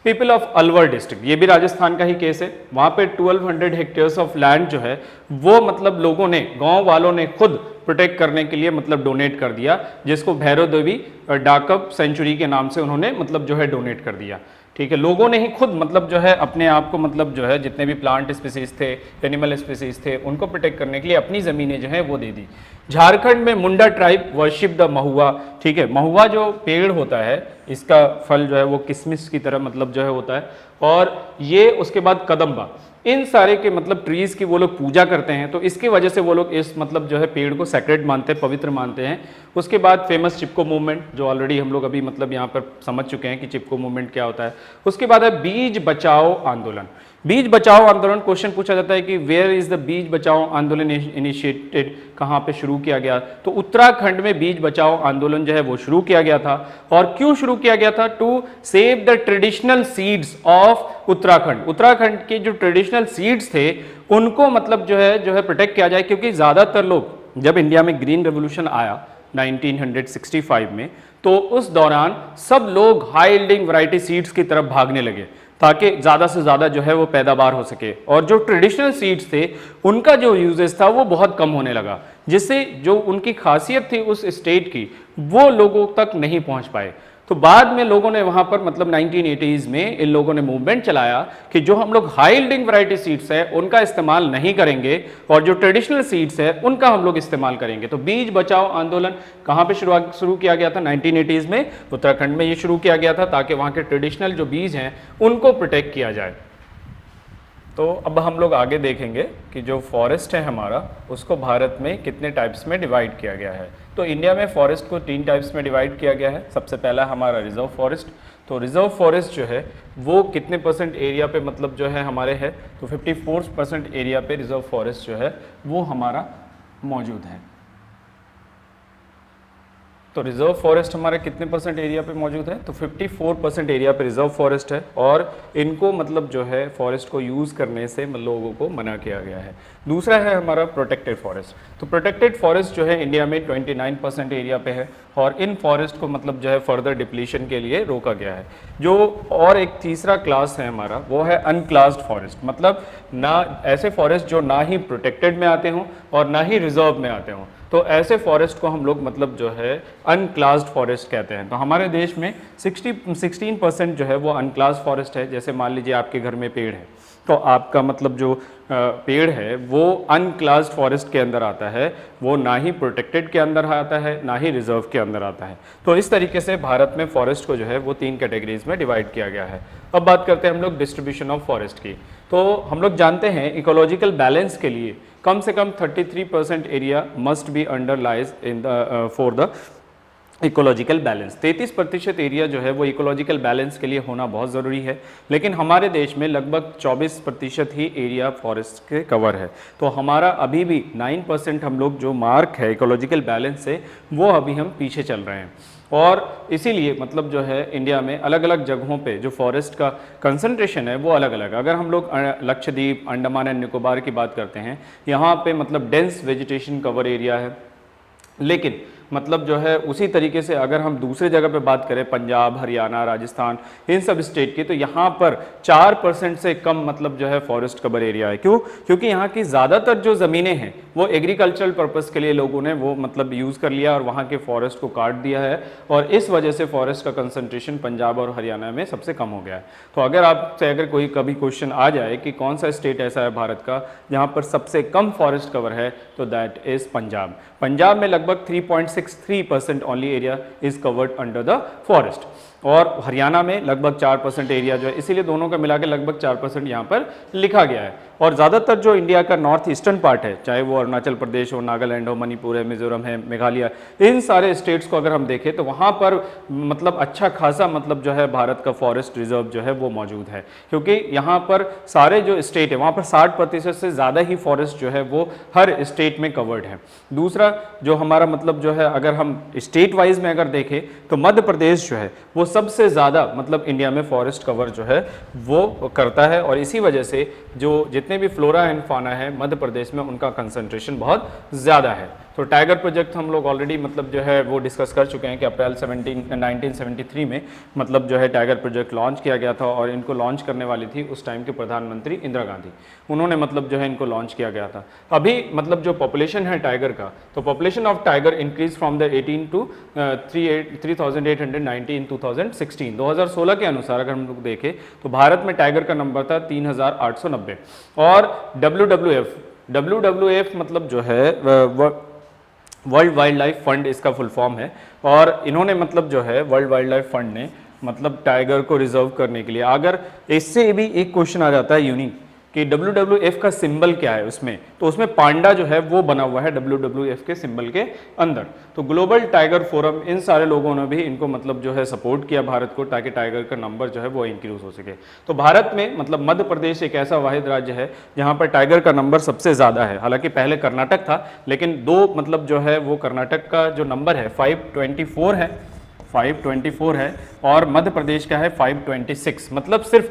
Speaker 1: पीपल ऑफ अलवर डिस्ट्रिक्ट, ये भी राजस्थान का ही केस है। वहां पे 1200 हेक्टेयर्स ऑफ लैंड जो है वो मतलब लोगों ने, गांव वालों ने खुद प्रोटेक्ट करने के लिए मतलब डोनेट कर दिया, जिसको भैरव देवी डाकब सेंचुरी के नाम से उन्होंने मतलब जो है डोनेट कर दिया। ठीक है, लोगों ने ही खुद मतलब जो है अपने आप को मतलब जो है जितने भी प्लांट स्पीसीज थे, एनिमल स्पीसीज थे, उनको प्रोटेक्ट करने के लिए अपनी ज़मीनें जो है वो दे दी। झारखंड में मुंडा ट्राइब वर्शिप द महुआ, ठीक है, महुआ जो पेड़ होता है इसका फल जो है वो किशमिश की तरह मतलब जो है होता है, और ये उसके बाद कदम्बा, इन सारे के मतलब ट्रीज की वो लोग पूजा करते हैं, तो इसकी वजह से वो लोग इस मतलब जो है पेड़ को सेक्रेड मानते हैं, पवित्र मानते हैं। उसके बाद फेमस चिपको मूवमेंट, जो ऑलरेडी हम लोग अभी मतलब यहाँ पर समझ चुके हैं कि चिपको मूवमेंट क्या होता है। उसके बाद है बीज बचाओ आंदोलन। बीज बचाओ आंदोलन, क्वेश्चन पूछा जाता है कि वेयर इज द बीज बचाओ आंदोलन इनिशिएटेड, कहाँ पे शुरू किया गया? तो उत्तराखंड में बीज बचाओ आंदोलन जो है वो शुरू किया गया था। और क्यों शुरू किया गया था? To save the traditional seeds of Uttarakhand. Uttarakhand के जो ट्रेडिशनल सीड्स थे उनको मतलब जो है प्रोटेक्ट किया जाए, क्योंकि ज्यादातर लोग, जब इंडिया में ग्रीन रेवोल्यूशन आया 1965 में, तो उस दौरान सब लोग हाई यील्डिंग वैरायटी सीड्स की तरफ भागने लगे ताकि ज़्यादा से ज़्यादा जो है वो पैदावार हो सके, और जो ट्रेडिशनल सीड्स थे उनका जो यूजेस था वो बहुत कम होने लगा, जिससे जो उनकी खासियत थी उस स्टेट की वो लोगों तक नहीं पहुंच पाए। तो बाद में लोगों ने वहां पर मतलब 1980s में इन लोगों ने मूवमेंट चलाया कि जो हम लोग हाई यील्डिंग वैरायटी सीड्स है उनका इस्तेमाल नहीं करेंगे और जो ट्रेडिशनल सीड्स है उनका हम लोग इस्तेमाल करेंगे। तो बीज बचाओ आंदोलन कहां पे शुरू किया गया था? 1980s में उत्तराखंड में ये शुरू किया गया था, ताकि वहां के ट्रेडिशनल जो बीज हैं उनको प्रोटेक्ट किया जाए। तो अब हम लोग आगे देखेंगे कि जो फॉरेस्ट है हमारा उसको भारत में कितने टाइप्स में डिवाइड किया गया है। तो इंडिया में फॉरेस्ट को 3 टाइप्स में डिवाइड किया गया है। सबसे पहला हमारा रिजर्व फॉरेस्ट। तो रिजर्व फॉरेस्ट जो है वो कितने % एरिया पे मतलब जो है हमारे है? तो 54% एरिया पे रिजर्व फॉरेस्ट जो है वो हमारा मौजूद है। तो रिजर्व फॉरेस्ट हमारे कितने % एरिया पे मौजूद है? तो 54% एरिया पे रिजर्व फॉरेस्ट है, और इनको मतलब जो है फॉरेस्ट को यूज़ करने से लोगों को मना किया गया है। दूसरा है हमारा प्रोटेक्टेड फॉरेस्ट। तो प्रोटेक्टेड फॉरेस्ट जो है इंडिया में 29% एरिया पे है, और इन फॉरेस्ट को मतलब जो है फर्दर डिप्लीशन के लिए रोका गया है। जो और एक तीसरा क्लास है हमारा वो है अनक्लास्ड फॉरेस्ट, मतलब ना ऐसे फॉरेस्ट जो ना ही प्रोटेक्टेड में आते हों और ना ही रिजर्व में आते हों, तो ऐसे फॉरेस्ट को हम लोग मतलब जो है अनक्लास्ड फॉरेस्ट कहते हैं। तो हमारे देश में 16% जो है वो अनक्लास्ड फॉरेस्ट है। जैसे मान लीजिए आपके घर में पेड़ है, तो आपका मतलब जो पेड़ है वो अनक्लास्ड फॉरेस्ट के अंदर आता है, वो ना ही प्रोटेक्टेड के अंदर आता है ना ही रिजर्व के अंदर आता है। तो इस तरीके से भारत में फॉरेस्ट को जो है वो 3 कैटेगरीज में डिवाइड किया गया है। अब बात करते हैं हम लोग डिस्ट्रीब्यूशन ऑफ फॉरेस्ट की। तो हम लोग जानते हैं इकोलॉजिकल बैलेंस के लिए कम से कम 33% area must be underlies in the for the ecological balance. 33% area जो है वो इकोलॉजिकल बैलेंस के लिए होना बहुत ज़रूरी है, लेकिन हमारे देश में लगभग 24% ही एरिया फॉरेस्ट के कवर है। तो हमारा अभी भी 9% हम लोग जो मार्क है इकोलॉजिकल बैलेंस से वो अभी हम पीछे चल रहे हैं, और इसीलिए मतलब जो है इंडिया में अलग अलग जगहों पे जो फॉरेस्ट का कंसंट्रेशन है वो अलग अलग। अगर हम लोग लक्षद्वीप, अंडमान एंड निकोबार की बात करते हैं, यहाँ पे मतलब डेंस वेजिटेशन कवर एरिया है, लेकिन मतलब जो है उसी तरीके से अगर हम दूसरे जगह पे बात करें, पंजाब, हरियाणा, राजस्थान, इन सब स्टेट की, तो यहाँ पर 4% से कम मतलब जो है फॉरेस्ट कवर एरिया है। क्यों? क्योंकि यहाँ की ज़्यादातर जो ज़मीनें हैं वो एग्रीकल्चरल पर्पस के लिए लोगों ने वो मतलब यूज़ कर लिया और वहाँ के फॉरेस्ट को काट दिया है, और इस वजह से फॉरेस्ट का कंसंट्रेशन पंजाब और हरियाणा में सबसे कम हो गया है। तो अगर आपसे अगर कोई कभी क्वेश्चन आ जाए कि कौन सा स्टेट ऐसा है भारत का जहाँ पर सबसे कम फॉरेस्ट कवर है, तो दैट इज़ पंजाब। पंजाब में लगभग 3.63% only area is covered under the forest, और हरियाणा में लगभग 4% एरिया जो है, इसीलिए दोनों का मिला के लगभग 4% यहाँ पर लिखा गया है। और ज़्यादातर जो इंडिया का नॉर्थ ईस्टर्न पार्ट है, चाहे वो अरुणाचल प्रदेश हो, नागालैंड हो, मणिपुर है, मिजोरम है, मेघालय, इन सारे स्टेट्स को अगर हम देखें तो वहाँ पर मतलब अच्छा खासा मतलब जो है भारत का फॉरेस्ट रिजर्व जो है वो मौजूद है, क्योंकि यहाँ पर सारे जो स्टेट है वहाँ पर 60% से ज़्यादा ही फॉरेस्ट जो है वो हर स्टेट में कवर्ड है। दूसरा जो हमारा मतलब जो है अगर हम स्टेट वाइज में अगर देखें तो मध्य प्रदेश जो है वो सबसे ज़्यादा मतलब इंडिया में फॉरेस्ट कवर जो है वो करता है, और इसी वजह से जो जितने भी फ्लोरा एंड फाना है मध्य प्रदेश में उनका कंसंट्रेशन बहुत ज़्यादा है। तो टाइगर प्रोजेक्ट हम लोग ऑलरेडी मतलब जो है वो डिस्कस कर चुके हैं कि अप्रैल 1973 में मतलब जो है टाइगर प्रोजेक्ट लॉन्च किया गया था, और इनको लॉन्च करने वाली थी उस टाइम के प्रधानमंत्री इंदिरा गांधी, उन्होंने मतलब जो है इनको लॉन्च किया गया था। अभी मतलब जो पॉपुलेशन है टाइगर का, तो population of tiger increase from the 18 to 3890 in 2016। 2016 के अनुसार अगर हम लोग देखें तो भारत में टाइगर का नंबर था 3890। और WWF मतलब जो है वर्ल्ड वाइल्ड लाइफ फंड इसका फुल फॉर्म है, और इन्होंने मतलब जो है वर्ल्ड वाइल्ड लाइफ फंड ने मतलब टाइगर को रिजर्व करने के लिए, अगर इससे भी एक क्वेश्चन आ जाता है यूनिक कि WWF का सिंबल क्या है उसमें, तो उसमें पांडा जो है वो बना हुआ है WWF के सिंबल के अंदर। तो ग्लोबल टाइगर फोरम, इन सारे लोगों ने भी इनको मतलब जो है सपोर्ट किया भारत को, ताकि टाइगर का नंबर जो है वो इंक्रीज हो सके। तो भारत में मतलब मध्य प्रदेश एक ऐसा वाहिद राज्य है जहां पर टाइगर का नंबर सबसे ज़्यादा है। हालांकि पहले कर्नाटक था, लेकिन दो मतलब जो है वो कर्नाटक का जो नंबर है 524 है, और मध्य प्रदेश का है 526। मतलब सिर्फ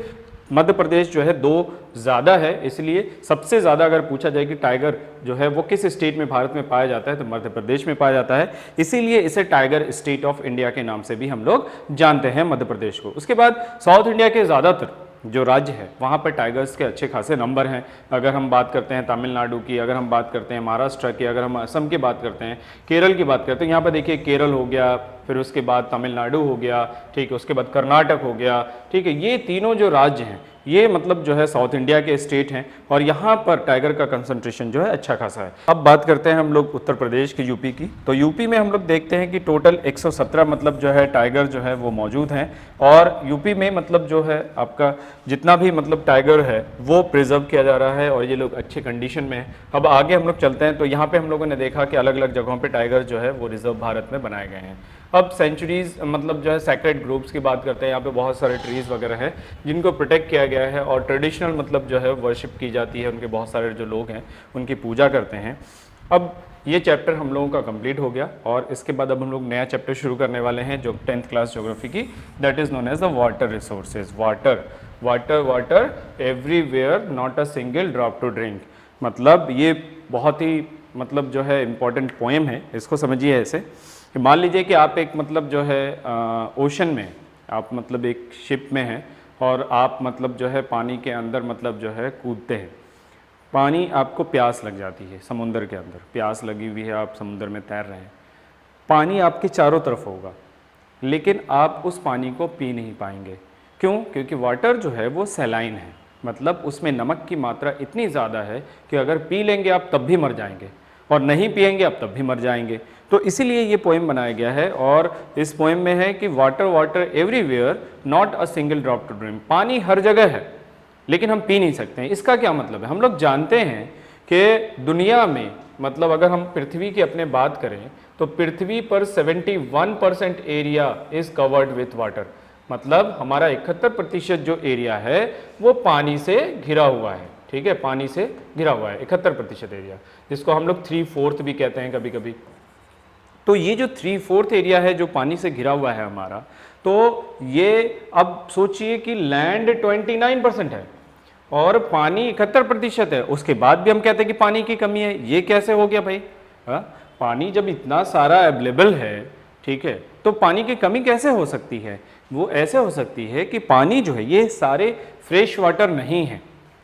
Speaker 1: मध्य प्रदेश जो है 2 ज़्यादा है। इसलिए सबसे ज़्यादा अगर पूछा जाए कि टाइगर जो है वो किस स्टेट में भारत में पाया जाता है, तो मध्य प्रदेश में पाया जाता है। इसीलिए इसे टाइगर स्टेट ऑफ इंडिया के नाम से भी हम लोग जानते हैं मध्य प्रदेश को। उसके बाद साउथ इंडिया के ज़्यादातर जो राज्य है वहाँ पर टाइगर्स के अच्छे खासे नंबर हैं। अगर हम बात करते हैं तमिलनाडु की, अगर हम बात करते हैं महाराष्ट्र की, अगर हम असम की बात करते हैं, केरल की बात करते हैं, यहाँ पर देखिए केरल हो गया, फिर उसके बाद तमिलनाडु हो गया, ठीक है, उसके बाद कर्नाटक हो गया, ठीक है, ये तीनों जो राज्य हैं ये मतलब जो है साउथ इंडिया के स्टेट हैं, और यहाँ पर टाइगर का कंसंट्रेशन जो है अच्छा खासा है। अब बात करते हैं हम लोग उत्तर प्रदेश की, यूपी की। तो यूपी में हम लोग देखते हैं कि टोटल 117 मतलब जो है टाइगर जो है वो मौजूद हैं, और यूपी में मतलब जो है आपका जितना भी मतलब टाइगर है वो प्रिजर्व किया जा रहा है, और ये लोग अच्छे कंडीशन में है। अब आगे हम लोग चलते हैं, तो यहाँ पे हम लोगों ने देखा कि अलग अलग जगहों पे टाइगर जो है वो रिजर्व भारत में बनाए गए हैं। अब सेंचुरीज मतलब जो है सैक्रेड ग्रुप्स की बात करते हैं, यहाँ पे बहुत सारे ट्रीज वगैरह हैं जिनको प्रोटेक्ट किया गया है, और ट्रेडिशनल मतलब जो है वर्शिप की जाती है, उनके बहुत सारे जो लोग हैं उनकी पूजा करते हैं। अब ये चैप्टर हम लोगों का कंप्लीट हो गया, और इसके बाद अब हम लोग नया चैप्टर शुरू करने वाले हैं जो 10th क्लास ज्योग्राफी की, that is known as the water resources. Water everywhere, not a single drop to drink. मतलब ये बहुत ही मतलब जो है इम्पॉर्टेंट पोएम है, इसको समझिए ऐसे कि मान लीजिए कि आप एक मतलब जो है ओशन में, आप मतलब एक शिप में हैं, और आप मतलब जो है पानी के अंदर मतलब जो है कूदते हैं, पानी आपको प्यास लग जाती है, समुंदर के अंदर प्यास लगी हुई है, आप समुंदर में तैर रहे हैं, पानी आपके चारों तरफ होगा, लेकिन आप उस पानी को पी नहीं पाएंगे। क्यों? क्योंकि वाटर जो है वो सैलाइन है, मतलब उसमें नमक की मात्रा इतनी ज़्यादा है कि अगर पी लेंगे आप तब भी मर जाएंगे, और नहीं पिएंगे आप तब भी मर जाएंगे। तो इसीलिए ये पोएम बनाया गया है, और इस पोएम में है कि water everywhere, not a single drop to drink. पानी हर जगह है लेकिन हम पी नहीं सकते हैं। इसका क्या मतलब है? हम लोग जानते हैं कि दुनिया में मतलब अगर हम पृथ्वी की अपने बात करें तो पृथ्वी पर 71% area is covered with water. मतलब हमारा 71% जो एरिया है वो पानी से घिरा हुआ है, ठीक है, पानी से घिरा हुआ है 71% एरिया, जिसको हम लोग 3/4 भी कहते हैं कभी कभी। तो ये जो 3/4 एरिया है जो पानी से घिरा हुआ है हमारा, तो ये अब सोचिए कि लैंड 29% है और पानी 71% है, उसके बाद भी हम कहते हैं कि पानी की कमी है। ये कैसे हो गया भाई? हा? पानी जब इतना सारा अवेलेबल है, ठीक है, तो पानी की कमी कैसे हो सकती है? वो ऐसे हो सकती है कि पानी जो है ये सारे फ्रेश वाटर नहीं है।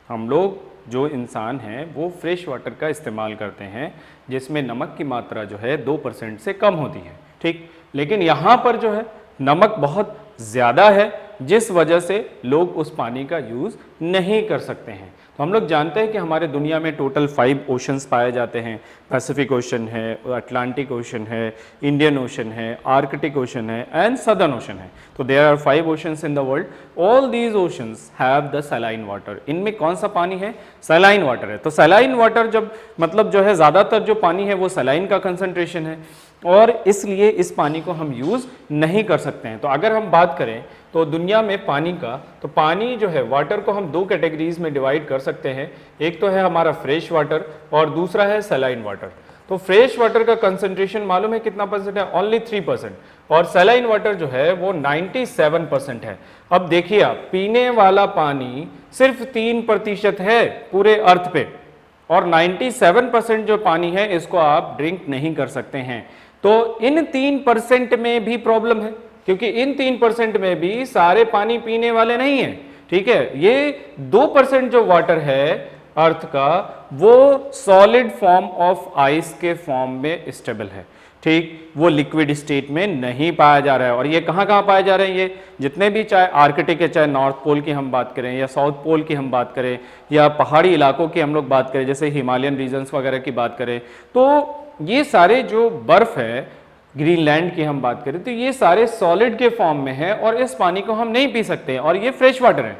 Speaker 1: हम लोग जो इंसान हैं वो फ्रेश वाटर का इस्तेमाल करते हैं जिसमें नमक की मात्रा जो है 2% से कम होती है, ठीक। लेकिन यहाँ पर जो है नमक बहुत ज़्यादा है, जिस वजह से लोग उस पानी का यूज़ नहीं कर सकते हैं। तो हम लोग जानते हैं कि हमारे दुनिया में टोटल 5 ओशंस पाए जाते हैं। पैसिफिक ओशन है, अटलांटिक ओशन है, इंडियन ओशन है, आर्कटिक ओशन है एंड सदर्न ओशन है। तो there are 5 oceans in the world. All these oceans have the saline water. इनमें कौन सा पानी है? सैलाइन वाटर है। तो सैलाइन वाटर जब मतलब जो है ज़्यादातर जो पानी है वो सैलाइन का कंसंट्रेशन है, और इसलिए इस पानी को हम यूज़ नहीं कर सकते हैं। तो अगर हम बात करें तो दुनिया में पानी का, तो पानी जो है वाटर को हम 2 कैटेगरीज में डिवाइड कर सकते हैं। एक तो है हमारा फ्रेश वाटर और दूसरा है सैलाइन वाटर। तो फ्रेश वाटर का कंसंट्रेशन मालूम है कितना परसेंट है? ओनली 3%। और सैलाइन वाटर जो है वो 97% है। अब देखिए आप, पीने वाला पानी सिर्फ 3% है पूरे अर्थ पे, और 97% जो पानी है इसको आप ड्रिंक नहीं कर सकते हैं। तो इन 3% में भी प्रॉब्लम है, क्योंकि इन 3% में भी सारे पानी पीने वाले नहीं है, ठीक है। ये 2% जो वाटर है अर्थ का, वो सॉलिड फॉर्म ऑफ आइस के फॉर्म में स्टेबल है, ठीक, वो लिक्विड स्टेट में नहीं पाया जा रहा है। और ये कहाँ कहाँ पाए जा रहे हैं, ये जितने भी, चाहे आर्कटिक है, चाहे नॉर्थ पोल की हम बात करें या साउथ पोल की हम बात करें या पहाड़ी इलाकों की हम लोग बात करें, जैसे हिमालयन रीजन्स वगैरह की बात करें, तो ये सारे जो बर्फ है, ग्रीनलैंड की हम बात करें, तो ये सारे सॉलिड के फॉर्म में है और इस पानी को हम नहीं पी सकते और ये फ्रेश वाटर है।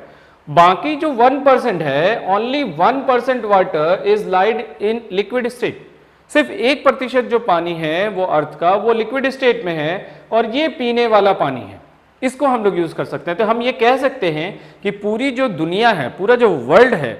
Speaker 1: बाकी जो 1% है, only 1% water is lied in liquid state. सिर्फ 1% जो पानी है वो अर्थ का, वो लिक्विड स्टेट में है और ये पीने वाला पानी है, इसको हम लोग यूज कर सकते हैं। तो हम ये कह सकते हैं कि पूरी जो दुनिया है, पूरा जो वर्ल्ड है,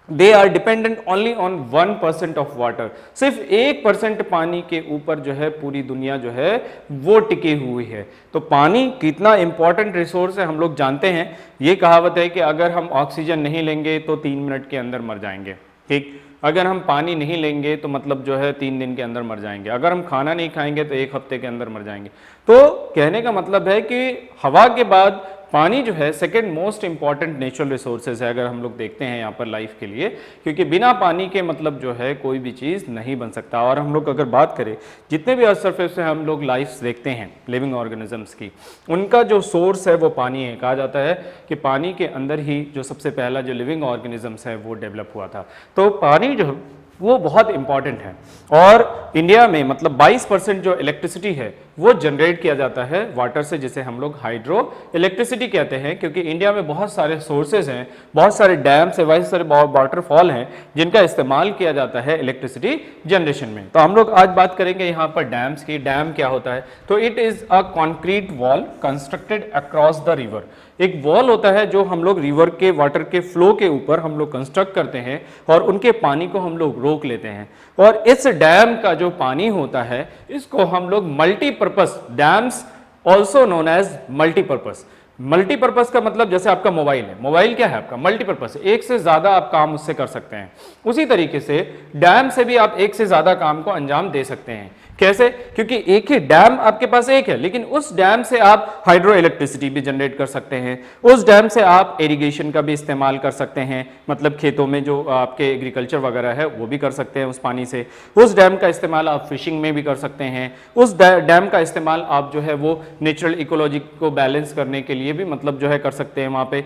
Speaker 1: they are dependent only on 1% of water. सिर्फ 1% पानी के ऊपर जो है पूरी दुनिया जो है वो टिकी हुई है। तो पानी कितना इंपॉर्टेंट रिसोर्स है हम लोग जानते हैं। ये कहावत है कि अगर हम ऑक्सीजन नहीं लेंगे तो 3 मिनट के अंदर मर जाएंगे, ठीक। अगर हम पानी नहीं लेंगे तो मतलब जो है 3 दिन के अंदर मर जाएंगे। अगर हम खाना नहीं खाएंगे तो 1 हफ्ते के अंदर मर जाएंगे। तो कहने का मतलब है कि हवा के बाद पानी जो है second most important natural resources है, अगर हम लोग देखते हैं यहाँ पर लाइफ के लिए, क्योंकि बिना पानी के मतलब जो है कोई भी चीज़ नहीं बन सकता। और हम लोग अगर बात करें जितने भी अर्थ सरफेस से हम लोग लाइफ देखते हैं लिविंग ऑर्गेनिजम्स की, उनका जो सोर्स है वो पानी है। कहा जाता है कि पानी के अंदर ही जो सबसे पहला जो लिविंग ऑर्गेनिजम्स है वो डेवलप हुआ था। तो पानी जो वो बहुत इंपॉर्टेंट है। और इंडिया में मतलब 22% जो इलेक्ट्रिसिटी है वो जनरेट किया जाता है वाटर से, जिसे हम लोग हाइड्रो इलेक्ट्रिसिटी कहते हैं, क्योंकि इंडिया में बहुत सारे सोर्सेज हैं, बहुत सारे डैम्स है, बहुत सारे वाटरफॉल हैं जिनका इस्तेमाल किया जाता है इलेक्ट्रिसिटी जनरेशन में। तो हम लोग आज बात करेंगे यहाँ पर डैम्स की। डैम क्या होता है? तो it is a concrete wall constructed across the river. एक वॉल होता है जो हम लोग रिवर के वाटर के फ्लो के ऊपर हम लोग कंस्ट्रक्ट करते हैं और उनके पानी को हम लोग रोक लेते हैं। और इस डैम का जो पानी होता है इसको हम लोग multipurpose dams also known as multipurpose. Multipurpose का मतलब जैसे आपका मोबाइल है, मोबाइल क्या है आपका? मल्टीपर्पस, एक से ज्यादा आप काम उससे कर सकते हैं। उसी तरीके से डैम से भी आप एक से ज्यादा काम को अंजाम दे सकते हैं। कैसे? क्योंकि एक ही डैम आपके पास एक है, लेकिन उस डैम से आप हाइड्रो इलेक्ट्रिसिटी भी जनरेट कर सकते हैं, उस डैम से आप इरिगेशन का भी इस्तेमाल कर सकते हैं, मतलब खेतों में जो आपके एग्रीकल्चर वगैरह है वो भी कर सकते हैं उस पानी से। उस डैम का इस्तेमाल आप फिशिंग में भी कर सकते हैं। उस डैम का इस्तेमाल आप जो है वो नेचुरल इकोलॉजी को बैलेंस करने के लिए भी मतलब जो है कर सकते हैं वहाँ पे।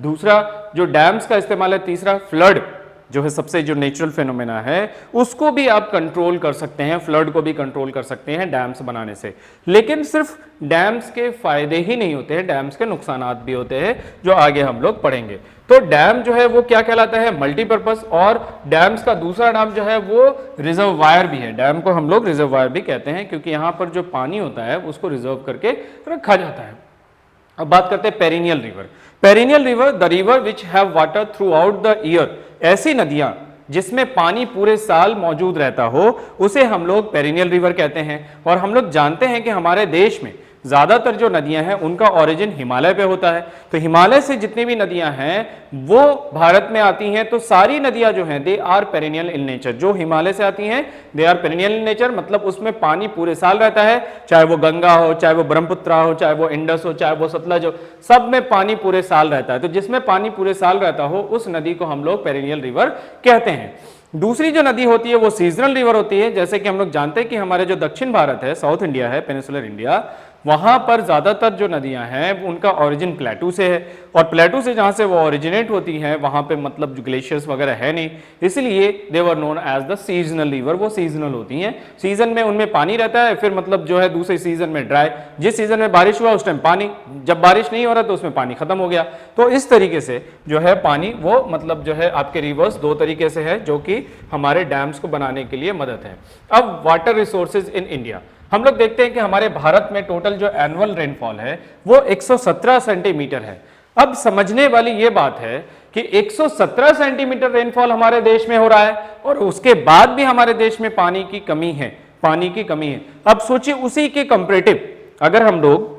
Speaker 1: दूसरा जो डैम्स का इस्तेमाल है, तीसरा फ्लड जो है सबसे जो नेचुरल फिनोमेना है उसको भी आप कंट्रोल कर सकते हैं, फ्लड को भी कंट्रोल कर सकते हैं डैम्स बनाने से। लेकिन सिर्फ डैम्स के फायदे ही नहीं होते हैं, डैम्स के नुकसानात भी होते हैं जो आगे हम लोग पढ़ेंगे। तो डैम जो है वो क्या कहलाता है? मल्टीपर्पस। और डैम्स का दूसरा नाम जो है वो रिजर्वायर भी है। डैम को हम लोग रिजर्वायर भी कहते हैं क्योंकि यहाँ पर जो पानी होता है उसको रिजर्व करके रखा जाता है। अब बात करते हैं perennial river. Perennial river, the river which have water throughout the year. ऐसी नदियां जिसमें पानी पूरे साल मौजूद रहता हो उसे हम लोग पेरिनियल रिवर कहते हैं। और हम लोग जानते हैं कि हमारे देश में ज्यादातर जो नदियां हैं उनका ओरिजिन हिमालय पे होता है। तो हिमालय से जितनी भी नदियां हैं वो भारत में आती हैं। तो सारी नदियां जो हैं they are perennial in nature. जो हिमालय से आती हैं they are perennial in nature, मतलब उसमें पानी पूरे साल रहता है, चाहे वो गंगा हो, चाहे वो ब्रह्मपुत्र हो, चाहे वो इंडस हो, चाहे वो सतलज हो, सब में पानी पूरे साल रहता है। तो जिसमें पानी पूरे साल रहता हो उस नदी को हम लोग पेरिनियल रिवर कहते हैं। दूसरी जो नदी होती है वो सीजनल रिवर होती है। जैसे कि हम लोग जानते हैं कि हमारे जो दक्षिण भारत है, साउथ इंडिया है, पेनिसुलर इंडिया, वहां पर ज्यादातर जो नदियां हैं उनका ओरिजिन प्लेटू से है। और प्लेटू से जहां से वो ओरिजिनेट होती हैं वहां पे मतलब जो ग्लेशियर्स वगैरह है नहीं, इसलिए they were known as the seasonal river. वो सीजनल होती हैं, सीजन में उनमें पानी रहता है, फिर मतलब जो है दूसरे सीजन में ड्राई। जिस सीजन में बारिश हुआ उस टाइम पानी, जब बारिश नहीं हो रहा तो उसमें पानी खत्म हो गया। तो इस तरीके से जो है पानी वो मतलब जो है आपके रिवर्स दो तरीके से है जो कि हमारे डैम्स को बनाने के लिए मदद है। अब वाटर रिसोर्सेज इन इंडिया, हम लोग देखते हैं कि हमारे भारत में टोटल जो एनुअल रेनफॉल है वो 117 सेंटीमीटर है। अब समझने वाली ये बात है कि 117 सेंटीमीटर रेनफॉल हमारे देश में हो रहा है और उसके बाद भी हमारे देश में पानी की कमी है, पानी की कमी है। अब सोचिए उसी के कंपैरेटिव अगर हम लोग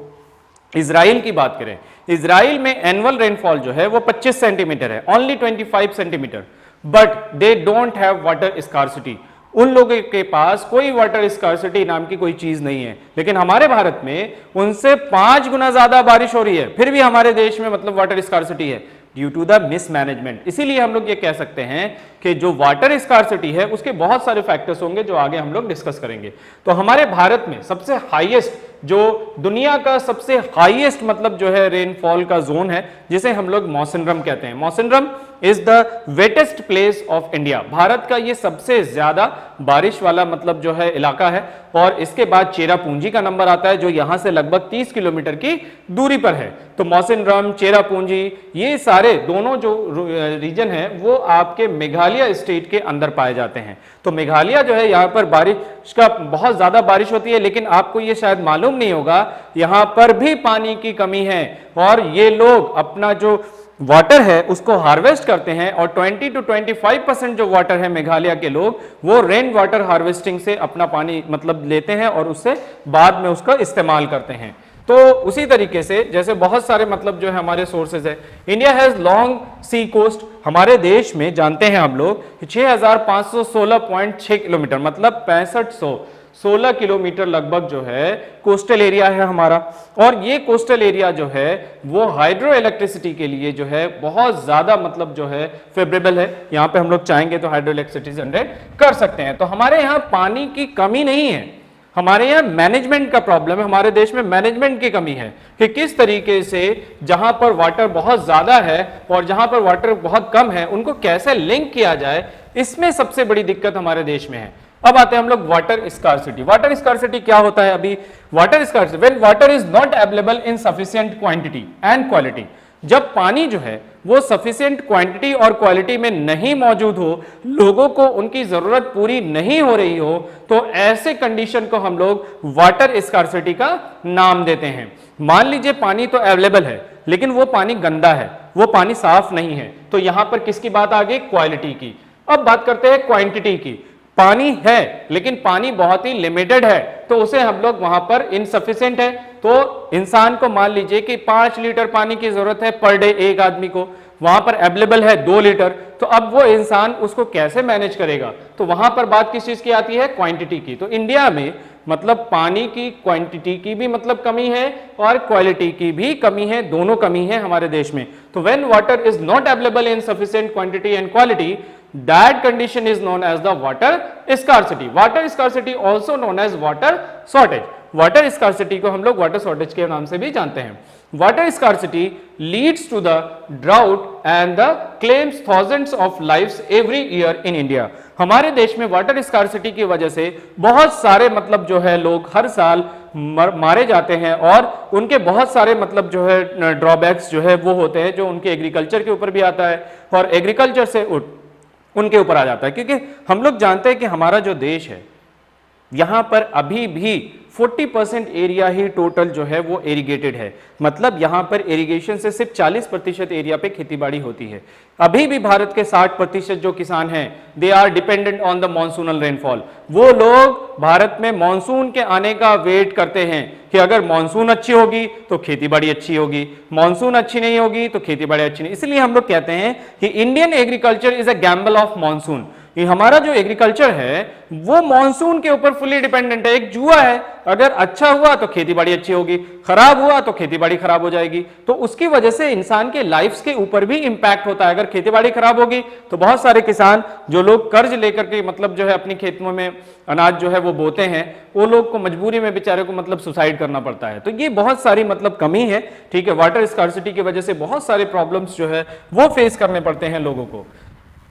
Speaker 1: इजराइल की बात करें, इजराइल में एनुअल रेनफॉल जो है वो 25 सेंटीमीटर है, only 25 centimetre. But they don't have water scarcity. उन लोगों के पास कोई वाटर स्कार्सिटी नाम की कोई चीज नहीं है, लेकिन हमारे भारत में उनसे 5 गुना ज्यादा बारिश हो रही है, फिर भी हमारे देश में मतलब वाटर स्कार्सिटी है ड्यू टू द मिसमैनेजमेंट। इसीलिए हम लोग ये कह सकते हैं कि जो वाटर स्कार्सिटी है उसके बहुत सारे फैक्टर्स होंगे जो आगे हम लोग डिस्कस करेंगे। तो हमारे भारत में सबसे हाईएस्ट, जो दुनिया का सबसे हाईएस्ट मतलब जो है रेनफॉल का जोन है, जिसे हम लोग मौसिनराम कहते हैं। Mawsynram is the wettest place of India. Bharat का ये सबसे ज्यादा बारिश वाला मतलब जो है इलाका है, और इसके बाद चेरापूंजी का नंबर आता है जो यहां से लगभग 30 किलोमीटर की दूरी पर है। तो मौसिनराम, चेरापूंजी, ये सारे दोनों जो रीजन है वो आपके मेघालय स्टेट के अंदर पाए जाते हैं। तो मेघालय जो है यहाँ पर बारिश का बहुत ज्यादा बारिश होती है, लेकिन आपको ये शायद मालूम नहीं होगा यहाँ पर भी पानी की कमी है, और ये लोग अपना जो वाटर है उसको हार्वेस्ट करते हैं, और 20 to 25% जो वाटर है मेघालय के लोग वो रेन वाटर हार्वेस्टिंग से अपना पानी मतलब लेते हैं और उससे बाद में उसका इस्तेमाल करते हैं। तो उसी तरीके से जैसे बहुत सारे मतलब जो है हमारे सोर्सेज है, India has long sea coast. हमारे देश में जानते हैं हम लोग 6516.6 किलोमीटर मतलब 6516 किलोमीटर लगभग जो है कोस्टल एरिया है हमारा, और ये कोस्टल एरिया जो है वो हाइड्रो इलेक्ट्रिसिटी के लिए जो है बहुत ज्यादा मतलब जो है फेवरेबल है। यहाँ पे हम लोग चाहेंगे तो हाइड्रो इलेक्ट्रिसिटी जनरेट कर सकते हैं। तो हमारे यहाँ पानी की कमी नहीं है, हमारे यहाँ मैनेजमेंट का प्रॉब्लम है। हमारे देश में मैनेजमेंट की कमी है कि किस तरीके से जहां पर वाटर बहुत ज्यादा है और जहां पर वाटर बहुत कम है उनको कैसे लिंक किया जाए, इसमें सबसे बड़ी दिक्कत हमारे देश में है। अब आते हैं हम लोग वाटर स्कार्सिटी। वाटर स्कार्सिटी क्या होता है? अभी water scarcity, when water is not available in sufficient quantity and quality, जब पानी जो है वो सफिशिएंट क्वांटिटी और क्वालिटी में नहीं मौजूद हो, लोगों को उनकी जरूरत पूरी नहीं हो रही हो, तो ऐसे कंडीशन को हम लोग वाटर स्कार्सिटी का नाम देते हैं। मान लीजिए पानी तो अवेलेबल है लेकिन वो पानी गंदा है, वो पानी साफ नहीं है, तो यहां पर किसकी बात आ गई? क्वालिटी की। अब बात करते हैं क्वांटिटी की। पानी है लेकिन पानी बहुत ही लिमिटेड है, तो उसे हम लोग वहां पर इनसफिशिएंट है। तो इंसान को मान लीजिए कि 5 लीटर पानी की जरूरत है पर डे एक आदमी को, वहां पर अवेलेबल है 2 लीटर, तो अब वो इंसान उसको कैसे मैनेज करेगा? तो वहां पर बात किस चीज की आती है? क्वांटिटी की। तो इंडिया में मतलब पानी की क्वांटिटी की भी मतलब कमी है और क्वालिटी की भी कमी है, दोनों कमी है हमारे देश में। तो when water is not available in sufficient quantity and quality, that condition is known as the water scarcity. Water scarcity also known as water shortage. Water scarcity को हम लोग water shortage के नाम से भी जानते हैं। Water scarcity leads to the drought and the claims thousands of lives every year in India. हमारे देश में वाटर स्कार्सिटी की वजह से बहुत सारे मतलब जो है लोग हर साल मारे जाते हैं, और उनके बहुत सारे मतलब जो है ड्रॉबैक्स जो है वो होते हैं जो उनके एग्रीकल्चर के ऊपर भी आता है और एग्रीकल्चर से उनके ऊपर आ जाता है। क्योंकि हम लोग जानते हैं कि हमारा जो देश है यहां पर अभी भी 40% एरिया ही टोटल जो है वो इरिगेटेड है, मतलब यहां पर इरिगेशन से सिर्फ 40% एरिया पे खेतीबाड़ी होती है। अभी भी भारत के 60% जो किसान हैं they are dependent on the monsoonal rainfall. वो लोग भारत में मॉनसून के आने का वेट करते हैं कि अगर मॉनसून अच्छी होगी तो खेतीबाड़ी अच्छी होगी, मॉनसून अच्छी नहीं होगी तो खेतीबाड़ी अच्छी नहीं। इसलिए हम लोग कहते हैं कि Indian agriculture is a gamble of monsoon. ये हमारा जो एग्रीकल्चर है वो मॉनसून के ऊपर फुली डिपेंडेंट है, एक जुआ है। अगर अच्छा हुआ तो खेतीबाड़ी अच्छी होगी, खराब हुआ तो खेतीबाड़ी खराब हो जाएगी। तो उसकी वजह से इंसान के लाइफ्स के ऊपर भी इंपैक्ट होता है। अगर खेतीबाड़ी खराब होगी तो बहुत सारे किसान जो लोग कर्ज लेकर के मतलब जो है अपनी खेतों में अनाज जो है वो बोते हैं, वो लोग को मजबूरी में बेचारे को मतलब सुसाइड करना पड़ता है। तो ये बहुत सारी मतलब कमी है, ठीक है। वाटर स्कार्सिटी की वजह से बहुत सारे प्रॉब्लम्स जो है वो फेस करने पड़ते हैं लोगों को।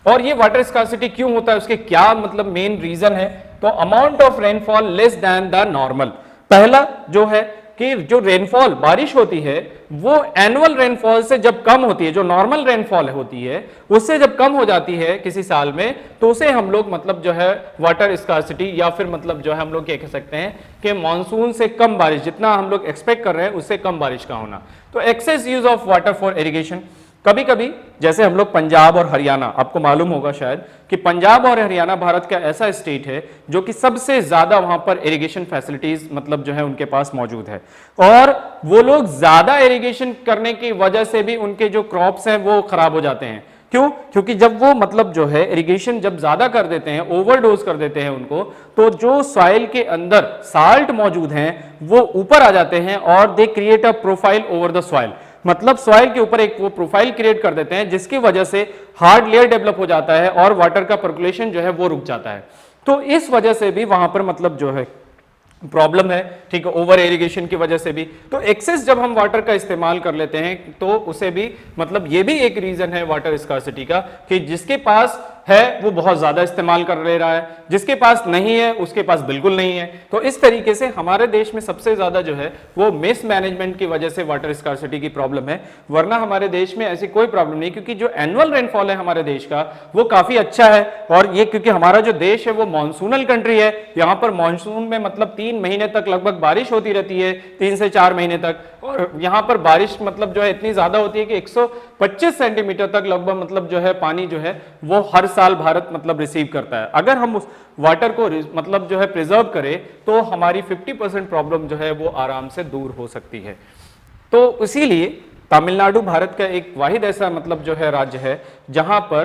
Speaker 1: और ये वाटर स्कार्सिटी क्यों होता है, उसके क्या मतलब मेन रीजन है? तो amount of rainfall less than the normal. पहला जो है कि जो रेनफॉल बारिश होती है वो एनुअल रेनफॉल से जब कम होती है, जो नॉर्मल रेनफॉल होती है उससे जब कम हो जाती है किसी साल में, तो उसे हम लोग मतलब जो है वाटर स्कार्सिटी या फिर मतलब जो है हम लोग क्या कह सकते हैं कि मॉनसून से कम बारिश, जितना हम लोग एक्सपेक्ट कर रहे हैं उससे कम बारिश का होना। तो excess use of water for irrigation, कभी कभी जैसे हम लोग पंजाब और हरियाणा, आपको मालूम होगा शायद कि पंजाब और हरियाणा भारत का ऐसा स्टेट है जो कि सबसे ज्यादा वहां पर इरिगेशन फैसिलिटीज मतलब जो है उनके पास मौजूद है, और वो लोग ज्यादा इरिगेशन करने की वजह से भी उनके जो क्रॉप्स हैं वो खराब हो जाते हैं। क्यों? क्योंकि जब वो मतलब जो है इरिगेशन जब ज्यादा कर देते हैं, ओवरडोज कर देते हैं उनको, तो जो सॉइल के अंदर साल्ट मौजूद हैं वो ऊपर आ जाते हैं और they create a profile over the soil, मतलब सॉइल के ऊपर एक वो प्रोफाइल क्रिएट कर देते हैं जिसकी वजह से हार्ड लेयर डेवलप हो जाता है और वाटर का पर्कुलेशन जो है वो रुक जाता है। तो इस वजह से भी वहां पर मतलब जो है प्रॉब्लम है, ठीक है, ओवर इरिगेशन की वजह से भी। तो एक्सेस जब हम वाटर का इस्तेमाल कर लेते हैं तो उसे भी मतलब ये भी एक रीजन है वाटर स्कार्सिटी का कि जिसके पास है वो बहुत ज्यादा इस्तेमाल कर ले रहा है, जिसके पास नहीं है उसके पास बिल्कुल नहीं है। तो इस तरीके से हमारे देश में सबसे ज्यादा जो है वो मिसमैनेजमेंट की वजह से वाटर स्कार्सिटी की प्रॉब्लम है, वरना हमारे देश में ऐसी कोई प्रॉब्लम नहीं, क्योंकि जो एनुअल रेनफॉल है हमारे देश का वो काफी अच्छा है। और ये क्योंकि हमारा जो देश है वो मानसूनल कंट्री है, यहाँ पर मानसून में मतलब 3 महीने तक लगभग बारिश होती रहती है, 3 से 4 महीने तक। और यहाँ पर बारिश मतलब जो है इतनी ज्यादा होती है कि 125 सेंटीमीटर तक लगभग मतलब जो है पानी जो है वो हर साल भारत मतलब रिसीव करता है। अगर हम उस वाटर को मतलब जो है प्रिजर्व करें तो हमारी 50% प्रॉब्लम जो है वो आराम से दूर हो सकती है। तो इसीलिए तमिलनाडु भारत का एक वाहिद ऐसा मतलब जो है राज्य है जहां पर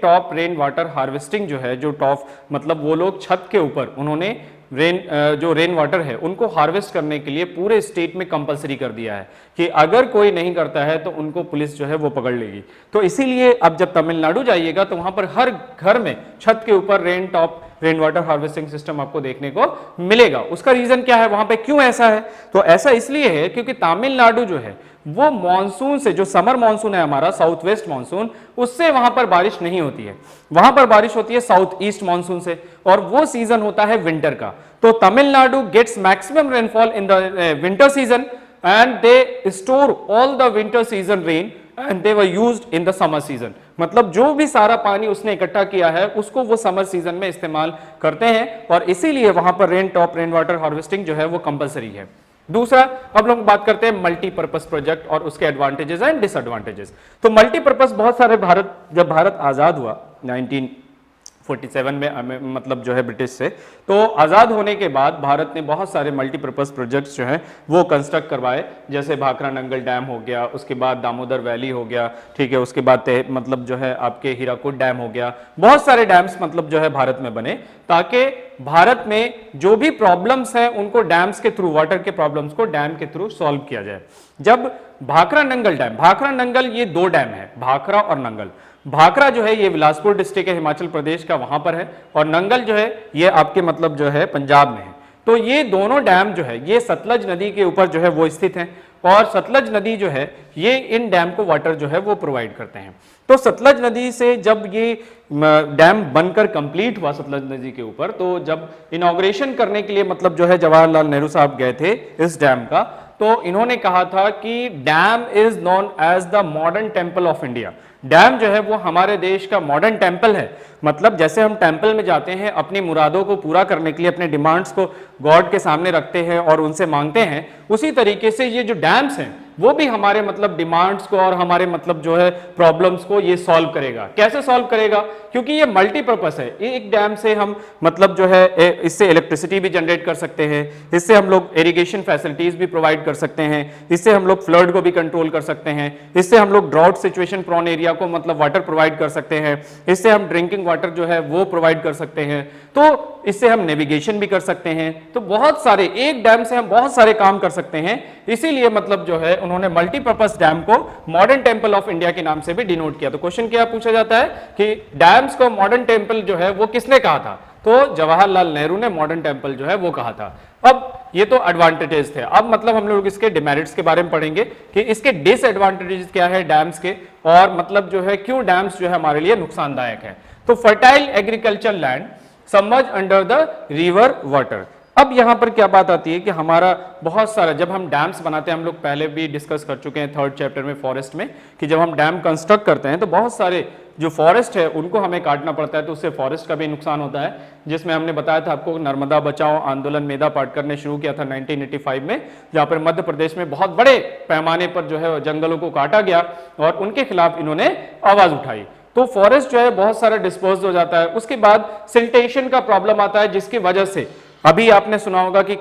Speaker 1: टॉप रेन वाटर हार्वेस्टिंग जो है, जो टॉप मतलब वो लोग छत के ऊपर उन्होंने जो रेन वाटर है उनको हार्वेस्ट करने के लिए पूरे स्टेट में कंपलसरी कर दिया है कि अगर कोई नहीं करता है तो उनको पुलिस जो है वो पकड़ लेगी। तो इसीलिए अब जब तमिलनाडु जाइएगा तो वहां पर हर घर में छत के ऊपर रेन वाटर हार्वेस्टिंग सिस्टम आपको देखने को मिलेगा। उसका रीजन क्या है, वहां पे क्यों ऐसा है? तो ऐसा इसलिए है क्योंकि तमिलनाडु जो है वो मॉनसून से, जो समर मॉनसून है हमारा साउथ वेस्ट मॉनसून, उससे वहां पर बारिश नहीं होती है, वहां पर बारिश होती है साउथ ईस्ट मॉनसून से, और वो सीजन होता है विंटर का। तो Tamil Nadu gets maximum rainfall in the winter season and they store all the winter season rain and they were used in the summer season, मतलब जो भी सारा पानी उसने इकट्ठा किया है उसको वो समर सीजन में इस्तेमाल करते हैं, और इसीलिए वहां पर रेन वाटर हार्वेस्टिंग जो है वो कंपलसरी है। दूसरा, अब लोग बात करते हैं मल्टीपर्पज प्रोजेक्ट और उसके एडवांटेजेस एंड डिसएडवांटेजेस। तो मल्टीपर्पज बहुत सारे जब भारत आजाद हुआ 1947 में मतलब जो है ब्रिटिश से, तो आजाद होने के बाद भारत ने बहुत सारे मल्टीपर्पज प्रोजेक्ट्स जो हैं वो कंस्ट्रक्ट करवाए, जैसे भाखरा नंगल डैम हो गया, उसके बाद दामोदर वैली हो गया, ठीक है, उसके बाद मतलब जो है आपके हीराकुद डैम हो गया। बहुत सारे डैम्स मतलब जो है भारत में बने ताकि भारत में जो भी प्रॉब्लम्स हैं उनको डैम्स के थ्रू, वाटर के प्रॉब्लम्स को डैम के थ्रू सॉल्व किया जाए। जब भाखरा नंगल डैम, भाखरा नंगल ये 2 डैम है, भाखरा और नंगल। भाखरा जो है ये बिलासपुर डिस्ट्रिक्ट है हिमाचल प्रदेश का, वहां पर है, और नंगल जो है ये आपके मतलब जो है पंजाब में है। तो ये दोनों डैम जो है ये सतलज नदी के ऊपर जो है वो स्थित हैं, और सतलज नदी जो है ये इन डैम को वाटर जो है वो प्रोवाइड करते हैं। तो सतलज नदी से जब ये डैम बनकर कंप्लीट हुआ सतलज नदी के ऊपर, तो जब इनॉग्रेशन करने के लिए मतलब जो है जवाहरलाल नेहरू साहब गए थे इस डैम का, तो इन्होंने कहा था कि dam is known as the modern temple of India. Dam जो है वो हमारे देश का मॉडर्न टेम्पल है, मतलब जैसे हम टेम्पल में जाते हैं अपनी मुरादों को पूरा करने के लिए, अपने डिमांड्स को गॉड के सामने रखते हैं और उनसे मांगते हैं, उसी तरीके से ये जो डैम्स हैं वो भी हमारे मतलब डिमांड्स को और हमारे मतलब जो है प्रॉब्लम्स को ये सॉल्व करेगा। कैसे सॉल्व करेगा? क्योंकि ये मल्टीपर्पस है। एक डैम से हम मतलब जो है इससे इलेक्ट्रिसिटी भी जनरेट कर सकते हैं, इससे हम लोग इरिगेशन फैसिलिटीज भी प्रोवाइड कर सकते हैं, इससे हम लोग फ्लड को भी कंट्रोल कर सकते हैं, इससे हम लोग ड्राउट सिचुएशन प्रोन एरिया को मतलब वाटर प्रोवाइड कर सकते हैं, इससे हम ड्रिंकिंग वाटर जो है वो प्रोवाइड कर सकते हैं, तो इससे हम नेविगेशन भी कर सकते हैं। तो बहुत सारे, एक डैम से हम बहुत सारे काम कर सकते हैं। इसीलिए मतलब जो है उन्होंने मल्टीपर्पस डैम को मॉडर्न टेम्पल ऑफ इंडिया के नाम से भी डिनोट किया। तो क्वेश्चन क्या पूछा जाता है कि डैम्स को मॉडर्न टेम्पल जो है वो किसने कहा था? तो जवाहरलाल नेहरू ने मॉडर्न टेम्पल जो है वो कहा था। अब ये तो एडवांटेजेस थे, अब मतलब हम लोग इसके डिमेरिट्स के बारे में पढ़ेंगे कि इसके डिसएडवांटेजेस क्या है डैम्स के, और मतलब जो है क्यों डैम्स जो है हमारे लिए नुकसानदायक है। तो fertile agriculture land submerge under the river water. अब यहां पर क्या बात आती है कि हमारा बहुत सारा, जब हम डैम्स बनाते हैं, हम लोग पहले भी डिस्कस कर चुके हैं 3rd चैप्टर में फॉरेस्ट में, कि जब हम डैम कंस्ट्रक्ट करते हैं तो बहुत सारे जो फॉरेस्ट है उनको हमें काटना पड़ता है, तो उससे फॉरेस्ट का भी नुकसान होता है। जिसमें हमने बताया था आपको नर्मदा बचाओ आंदोलन मेधा पाटकर ने शुरू किया था 1985 में, जहां पर मध्य प्रदेश में बहुत बड़े पैमाने पर जो है जंगलों को काटा गया और उनके खिलाफ इन्होंने आवाज उठाई। तो फॉरेस्ट जो है बहुत सारा डिस्पोज हो जाता है। उसके बाद सिल्टेशन का प्रॉब्लम आता है, जिसकी वजह से अभी आपने सुना होगा कि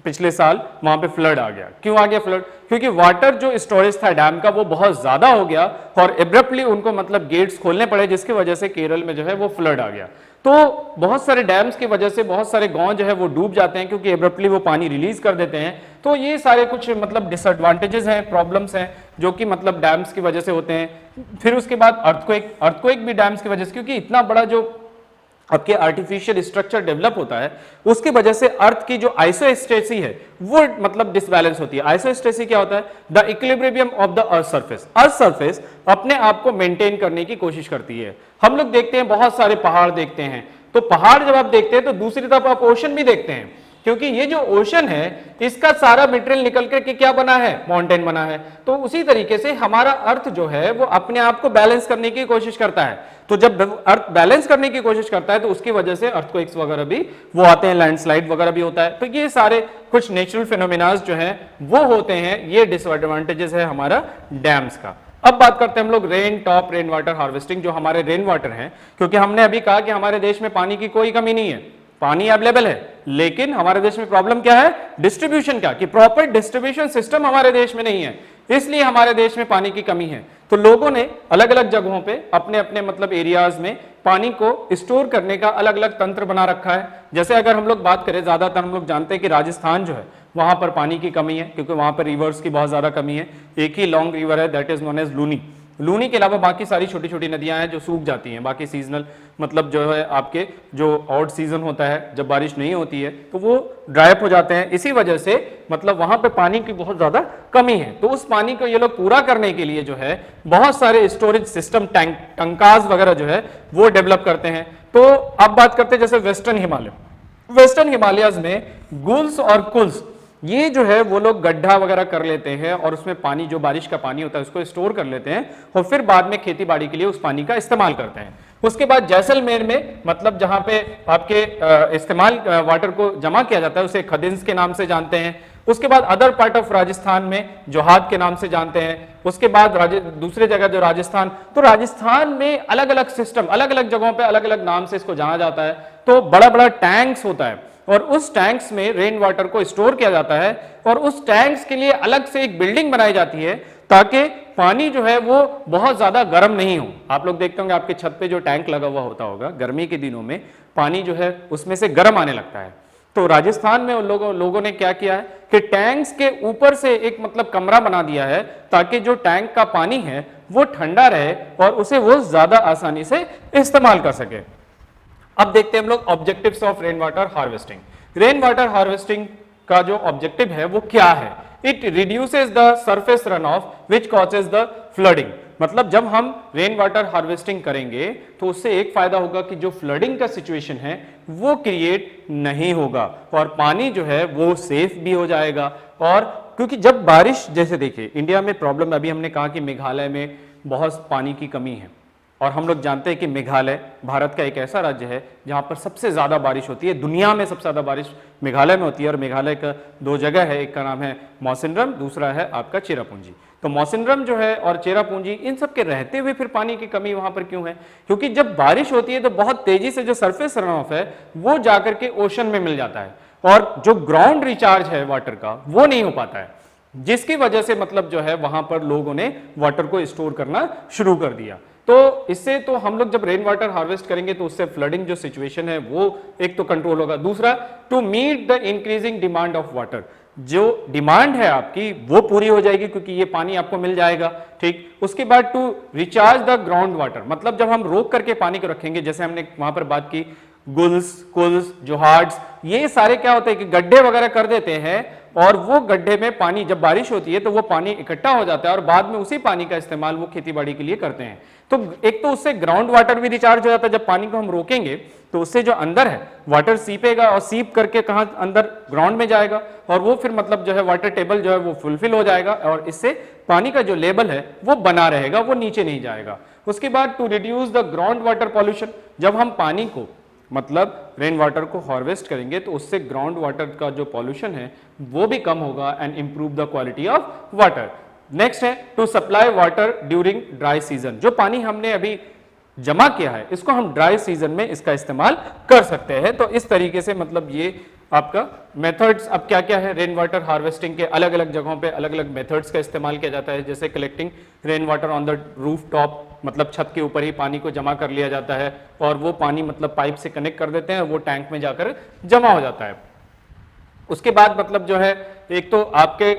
Speaker 1: पिछले साल वहां पे फ्लड आ गया। क्यों आ गया फ्लड? क्योंकि वाटर जो स्टोरेज था डैम का वो बहुत ज्यादा हो गया और एब्रप्टली उनको मतलब गेट्स खोलने पड़े, जिसकी वजह से केरल में जो है वो फ्लड आ गया। तो बहुत सारे डैम्स की वजह से बहुत सारे गांव जो है वो डूब जाते हैं क्योंकि एब्रप्टली वो पानी रिलीज कर देते हैं। तो ये सारे कुछ मतलब डिसएडवांटेजेस हैं, प्रॉब्लम्स हैं जो कि मतलब डैम्स की वजह से होते हैं। फिर उसके बाद अर्थक्वेक भी डैम्स की वजह से, क्योंकि इतना बड़ा जो आपके आर्टिफिशियल स्ट्रक्चर डेवलप होता है उसकी वजह से अर्थ की जो आइसोस्टेसी है वो मतलब डिसबैलेंस होती है। आइसोस्टेसी क्या होता है? The equilibrium of the earth surface. Earth surface अपने आप को मेंटेन करने की कोशिश करती है। हम लोग देखते हैं बहुत सारे पहाड़ देखते हैं, तो पहाड़ जब आप देखते हैं तो दूसरी तरफ आप ओशन भी देखते हैं, क्योंकि ये जो ओशन है इसका सारा मटेरियल निकल करके क्या बना है? माउंटेन बना है। तो उसी तरीके से हमारा अर्थ जो है वो अपने आप को बैलेंस करने की कोशिश करता है। तो जब अर्थ बैलेंस करने की कोशिश करता है तो उसकी वजह से अर्थक्वेक्स वगैरह भी वो आते हैं, लैंडस्लाइड वगैरह भी होता है। तो ये सारे कुछ नेचुरल फिनोमिनाज जो है वो होते हैं। ये डिसएडवांटेजेस है हमारा डैम्स का। अब बात करते हैं हम लोग रेन वाटर हार्वेस्टिंग, जो हमारे रेन वाटर है। क्योंकि हमने अभी कहा कि हमारे देश में पानी की कोई कमी नहीं है, पानी अवेलेबल है, लेकिन हमारे देश में प्रॉब्लम क्या है? डिस्ट्रीब्यूशन का, कि प्रॉपर डिस्ट्रीब्यूशन सिस्टम हमारे देश में नहीं है, इसलिए हमारे देश में पानी की कमी है। तो लोगों ने अलग अलग जगहों पे अपने अपने मतलब एरियाज में पानी को स्टोर करने का अलग अलग तंत्र बना रखा है। जैसे अगर हम लोग बात करें, ज्यादातर हम लोग जानते हैं कि राजस्थान जो है वहां पर पानी की कमी है, क्योंकि वहां पर रिवर्स की बहुत ज्यादा कमी है। एक ही लॉन्ग रिवर है, that is known as Luni. Luni के अलावा बाकी सारी छोटी छोटी नदियां हैं जो सूख जाती हैं। बाकी सीजनल मतलब जो है आपके जो ऑड सीजन होता है, जब बारिश नहीं होती है तो वो ड्राई अप हो जाते हैं। इसी वजह से मतलब वहां पे पानी की बहुत ज्यादा कमी है। तो उस पानी को ये लोग पूरा करने के लिए जो है बहुत सारे स्टोरेज सिस्टम, टंकाज वगैरह जो है वो डेवलप करते हैं। तो अब बात करते हैं जैसे वेस्टर्न हिमालय। वेस्टर्न हिमालयज में गुल्स और कुल्स ये जो है वो लोग गड्ढा वगैरह कर लेते हैं और उसमें पानी, जो बारिश का पानी होता है उसको स्टोर कर लेते हैं और फिर बाद में खेती बाड़ी के लिए उस पानी का इस्तेमाल करते हैं। उसके बाद जैसलमेर में मतलब जहां पे आपके इस्तेमाल वाटर को जमा किया जाता है उसे खदिन्स के नाम से जानते हैं। उसके बाद अदर पार्ट ऑफ राजस्थान में जोहाद के नाम से जानते हैं। उसके बाद दूसरे जगह जो राजस्थान, तो राजस्थान में अलग अलग सिस्टम, अलग अलग जगहों पे अलग अलग नाम से इसको जाना जाता है। तो बड़ा बड़ा टैंक्स होता है और उस टैंक्स में रेन वाटर को स्टोर किया जाता है और उस टैंक्स के लिए अलग से एक बिल्डिंग बनाई जाती है ताकि पानी जो है वो बहुत ज्यादा गर्म नहीं हो। आप लोग देखते होंगे आपके छत पे जो टैंक लगा हुआ होता होगा, गर्मी के दिनों में पानी जो है उसमें से गर्म आने लगता है। तो राजस्थान में उन लोगों ने क्या किया है कि टैंक्स के ऊपर से एक मतलब कमरा बना दिया है ताकि जो टैंक का पानी है वो ठंडा रहे और उसे वो ज्यादा आसानी से इस्तेमाल कर सके। अब देखते हैं हम लोग objectives of rain water harvesting. Rain water harvesting का जो ऑब्जेक्टिव है वो क्या है? It reduces the surface run of which causes the flooding. मतलब जब हम रेन वाटर हार्वेस्टिंग करेंगे तो उससे एक फायदा होगा कि जो फ्लडिंग का सिचुएशन है वो क्रिएट नहीं होगा और पानी जो है वो सेफ भी हो जाएगा। और क्योंकि जब बारिश, जैसे देखिए इंडिया में प्रॉब्लम, अभी हमने कहा कि मेघालय में बहुत पानी की कमी है और हम लोग जानते हैं कि मेघालय भारत का एक ऐसा राज्य है जहां पर सबसे ज्यादा बारिश होती है। दुनिया में सबसे ज्यादा बारिश मेघालय में होती है और मेघालय का दो जगह है, एक का नाम है मौसिनराम, दूसरा है आपका चेरापूंजी। तो मौसिनराम जो है और चेरापूंजी, इन सब के रहते हुए फिर पानी की कमी वहां पर क्यों है? क्योंकि जब बारिश होती है तो बहुत तेजी से जो सरफेस रन ऑफ है वो जाकर के ओशन में मिल जाता है और जो ग्राउंड रिचार्ज है वाटर का वो नहीं हो पाता है, जिसकी वजह से मतलब जो है वहां पर लोगों ने वाटर को स्टोर करना शुरू कर दिया। तो इससे तो हम लोग जब रेन वाटर हार्वेस्ट करेंगे तो उससे फ्लडिंग जो सिचुएशन है वो एक तो कंट्रोल होगा। दूसरा, to meet the increasing demand of water, जो डिमांड है आपकी वो पूरी हो जाएगी क्योंकि ये पानी आपको मिल जाएगा। ठीक, उसके बाद to recharge the ground water, मतलब जब हम रोक करके पानी को रखेंगे, जैसे हमने वहां पर बात की गुल्स, कुल्स, जोहाड्स, ये सारे क्या होते हैं कि गड्ढे वगैरह कर देते हैं और वो गड्ढे में पानी, जब बारिश होती है तो वो पानी इकट्ठा हो जाता है और बाद में उसी पानी का इस्तेमाल वो खेती बाड़ी के लिए करते हैं। तो एक तो उससे ग्राउंड वाटर भी रिचार्ज हो जाता है। जब पानी को हम रोकेंगे तो उससे जो अंदर है वाटर सीपेगा और सीप करके कहां अंदर ग्राउंड में जाएगा और वो फिर मतलब जो है वाटर टेबल जो है वो फुलफिल हो जाएगा और इससे पानी का जो लेवल है वो बना रहेगा, वो नीचे नहीं जाएगा। उसके बाद to reduce the ground water pollution, जब हम पानी को मतलब रेन वाटर को हार्वेस्ट करेंगे तो उससे ग्राउंड वाटर का जो पॉल्यूशन है वो भी कम होगा and improve the quality of water. Next है to supply water during dry season, जो पानी हमने अभी जमा किया है इसको हम ड्राई सीजन में इसका इस्तेमाल कर सकते हैं। तो इस तरीके से मतलब ये आपका मेथड्स अब क्या क्या है, रेन वाटर हार्वेस्टिंग के अलग अलग जगहों पे अलग अलग मेथड्स का इस्तेमाल किया जाता है, जैसे collecting rain water on the roof top, मतलब छत के ऊपर ही पानी को जमा कर लिया जाता है और वो पानी मतलब पाइप से कनेक्ट कर देते हैं, वो टैंक में जाकर जमा हो जाता है। उसके बाद मतलब जो है एक तो आपके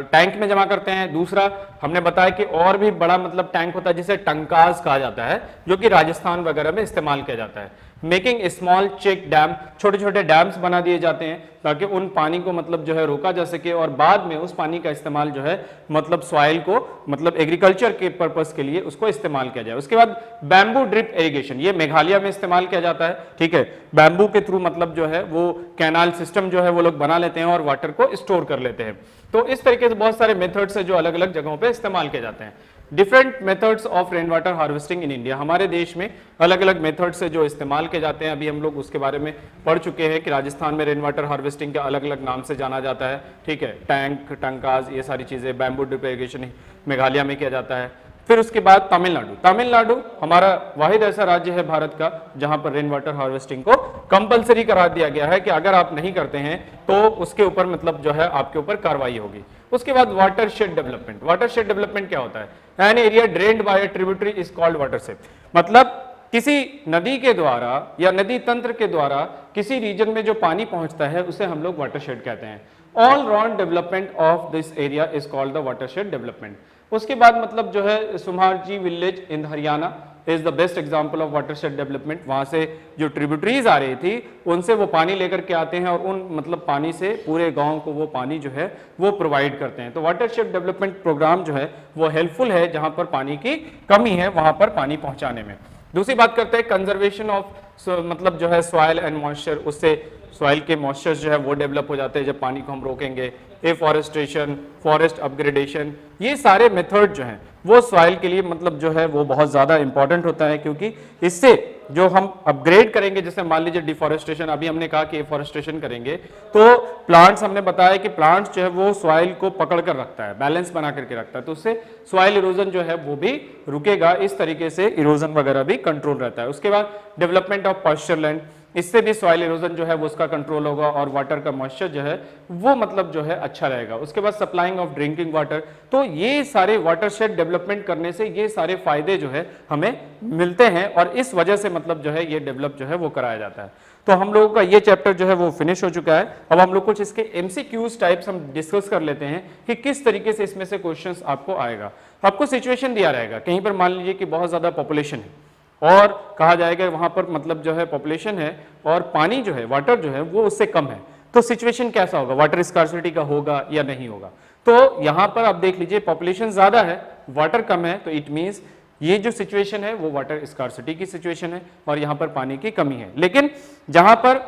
Speaker 1: टैंक में जमा करते हैं, दूसरा हमने बताया कि और भी बड़ा मतलब टैंक होता है जिसे टंकाज कहा जाता है, जो कि राजस्थान वगैरह में इस्तेमाल किया जाता है। मेकिंग स्मॉल चेक डैम, छोटे छोटे डैम्स बना दिए जाते हैं ताकि उन पानी को मतलब जो है रोका जा सके और बाद में उस पानी का इस्तेमाल जो है मतलब सॉइल को मतलब एग्रीकल्चर के पर्पस के लिए उसको इस्तेमाल किया जाए। उसके बाद बैम्बू ड्रिप इरिगेशन, ये मेघालय में इस्तेमाल किया जाता है, ठीक है। बैम्बू के थ्रू मतलब जो है वो कैनाल सिस्टम जो है वो लोग बना लेते हैं और वाटर को स्टोर कर लेते हैं। तो इस तरीके से बहुत सारे मेथड्स है जो अलग अलग जगहों पे इस्तेमाल किए जाते हैं। Different methods of rain water harvesting in India, हमारे देश में अलग अलग मेथड्स है जो इस्तेमाल किए जाते हैं। अभी हम लोग उसके बारे में पढ़ चुके हैं कि राजस्थान में रेन वाटर हार्वेस्टिंग के अलग अलग नाम से जाना जाता है, ठीक है। टैंक, टंकाज, ये सारी चीजें, बैम्बू ड्रिप इरिगेशन मेघालय में किया जाता है। फिर उसके बाद तमिलनाडु, तमिलनाडु हमारा वाहिद ऐसा राज्य है भारत का जहां पर रेन वाटर हार्वेस्टिंग को कंपलसरी करा दिया गया है कि अगर आप नहीं करते हैं तो उसके ऊपर मतलब जो है आपके ऊपर कार्रवाई होगी। उसके बाद वाटरशेड डेवलपमेंट, वाटरशेड डेवलपमेंट क्या होता है, an area drained by a tributary is called watershed, मतलब किसी नदी के द्वारा या नदी तंत्र के द्वारा किसी रीजन में जो पानी पहुंचता है उसे हम लोग वाटरशेड कहते हैं। All round development of this area is called the watershed development. उसके बाद मतलब जो है सुमारजी village in Haryana is the best example of watershed development. वहां से जो ट्रिब्यूटरीज आ रही थी उनसे वो पानी लेकर के आते हैं और उन मतलब पानी से पूरे गांव को वो पानी जो है वो प्रोवाइड करते हैं। तो वाटरशेड डेवलपमेंट प्रोग्राम जो है वो हेल्पफुल है जहां पर पानी की कमी है वहां पर पानी पहुंचाने में। दूसरी बात करते हैं कंजर्वेशन ऑफ मतलब जो है सॉइल एंड मॉइस्चर, उससे सॉइल के मॉइस्चर जो है वो डेवलप हो जाते हैं जब पानी को हम रोकेंगे। एफॉरेस्टेशन, फॉरेस्ट अपग्रेडेशन, ये सारे मेथड जो हैं वो सॉइल के लिए मतलब जो है वो बहुत ज़्यादा इंपॉर्टेंट होता है, क्योंकि इससे जो हम अपग्रेड करेंगे, जैसे मान लीजिए डिफॉरेस्टेशन, अभी हमने कहा कि एफॉरेस्टेशन करेंगे तो प्लांट्स, हमने बताया कि प्लांट्स जो है वो सॉइल को पकड़ कर रखता है, बैलेंस बना करके रखता है, तो उससे सॉइल इरोजन जो है वो भी रुकेगा। इस तरीके से इरोजन वगैरह भी कंट्रोल रहता है। उसके बाद डेवलपमेंट ऑफ पास्चर लैंड, इससे भी सॉइल इरोजन जो है वो उसका कंट्रोल होगा और वाटर का मॉइस्चर जो है वो मतलब जो है अच्छा रहेगा। उसके बाद सप्लाइंग ऑफ ड्रिंकिंग वाटर, तो ये सारे वाटरशेड डेवलपमेंट करने से ये सारे फायदे जो है हमें मिलते हैं और इस वजह से मतलब जो है ये डेवलप जो है वो कराया जाता है। तो हम लोगों का ये चैप्टर जो है वो फिनिश हो चुका है। अब हम लोग कुछ इसके एमसीक्यूज टाइप्स हम डिस्कस कर लेते हैं कि किस तरीके से इसमें से क्वेश्चंस आपको आएगा। आपको सिचुएशन दिया रहेगा, कहीं पर मान लीजिए कि बहुत ज्यादा पॉपुलेशन है और कहा जाएगा वहां पर मतलब जो है पॉपुलेशन है और पानी जो है वाटर जो है वो उससे कम है, तो सिचुएशन कैसा होगा, वाटर स्कार्सिटी का होगा या नहीं होगा। तो यहां पर आप देख लीजिए पॉपुलेशन ज्यादा है, वाटर कम है, तो इट मींस ये जो सिचुएशन है वो वाटर स्कार्सिटी की सिचुएशन है और यहां पर पानी की कमी है। लेकिन जहां पर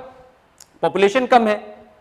Speaker 1: पॉपुलेशन कम है,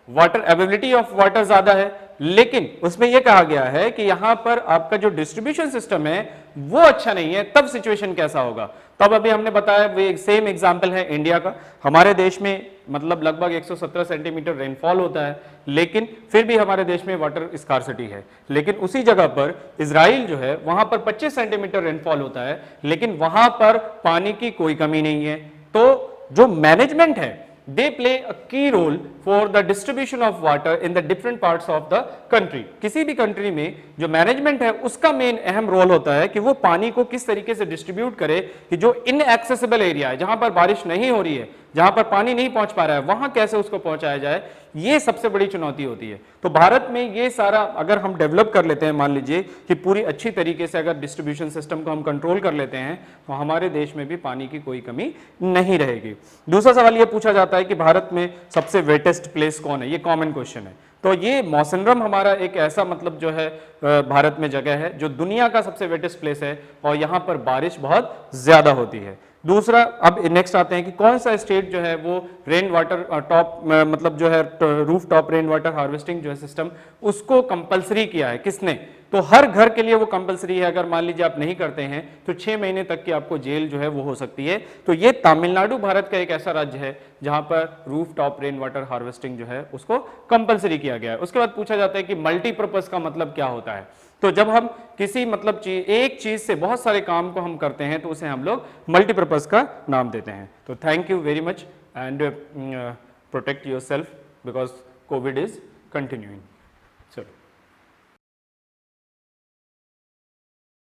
Speaker 1: वाटर अवेलेबिलिटी ऑफ वाटर ज्यादा है, लेकिन उसमें यह कहा गया है कि यहां पर आपका जो डिस्ट्रीब्यूशन सिस्टम है वो अच्छा नहीं है, तब सिचुएशन कैसा होगा। तब अभी हमने बताया वो एक सेम एग्जांपल है इंडिया का। हमारे देश में मतलब लगभग 117 सेंटीमीटर रेनफॉल होता है, लेकिन फिर भी हमारे देश में वाटर स्कार्सिटी है। लेकिन उसी जगह पर इजराइल जो है वहां पर 25 सेंटीमीटर रेनफॉल होता है, लेकिन वहां पर पानी की कोई कमी नहीं है। तो जो मैनेजमेंट है they play a key role for the distribution of water in the different parts of the country। किसी भी कंट्री में जो मैनेजमेंट है उसका मेन अहम रोल होता है कि वो पानी को किस तरीके से डिस्ट्रीब्यूट करे कि जो इनएक्सेसिबल एरिया है, जहां पर बारिश नहीं हो रही है, जहां पर पानी नहीं पहुंच पा रहा है, वहां कैसे उसको पहुंचाया जाए, ये सबसे बड़ी चुनौती होती है। तो भारत में ये सारा अगर हम डेवलप कर लेते हैं, मान लीजिए कि पूरी अच्छी तरीके से अगर डिस्ट्रीब्यूशन सिस्टम को हम कंट्रोल कर लेते हैं, तो हमारे देश में भी पानी की कोई कमी नहीं रहेगी। दूसरा सवाल ये पूछा जाता है कि भारत में सबसे वेटेस्ट प्लेस कौन है, ये कॉमन क्वेश्चन है। तो ये मौसनरम हमारा एक ऐसा मतलब जो है भारत में जगह है जो दुनिया का सबसे वेटेस्ट प्लेस है और यहाँ पर बारिश बहुत ज्यादा होती है। दूसरा, अब नेक्स्ट आते हैं कि कौन सा स्टेट जो है वो रेन वाटर टॉप मतलब जो है roof top rain water harvesting जो है सिस्टम उसको कंपलसरी किया है, किसने? तो हर घर के लिए वो कंपलसरी है। अगर मान लीजिए आप नहीं करते हैं तो 6 महीने तक की आपको जेल जो है वो हो सकती है। तो ये तमिलनाडु भारत का एक ऐसा राज्य है जहां पर roof top rain water harvesting जो है उसको कंपलसरी किया गया है। उसके बाद पूछा जाता है कि मल्टीपर्पज का मतलब क्या होता है। तो जब हम किसी मतलब एक चीज से बहुत सारे काम को हम करते हैं तो उसे हम लोग मल्टीपर्पज का नाम देते हैं। तो thank you very much and protect yourself. because COVID is continuing. चलो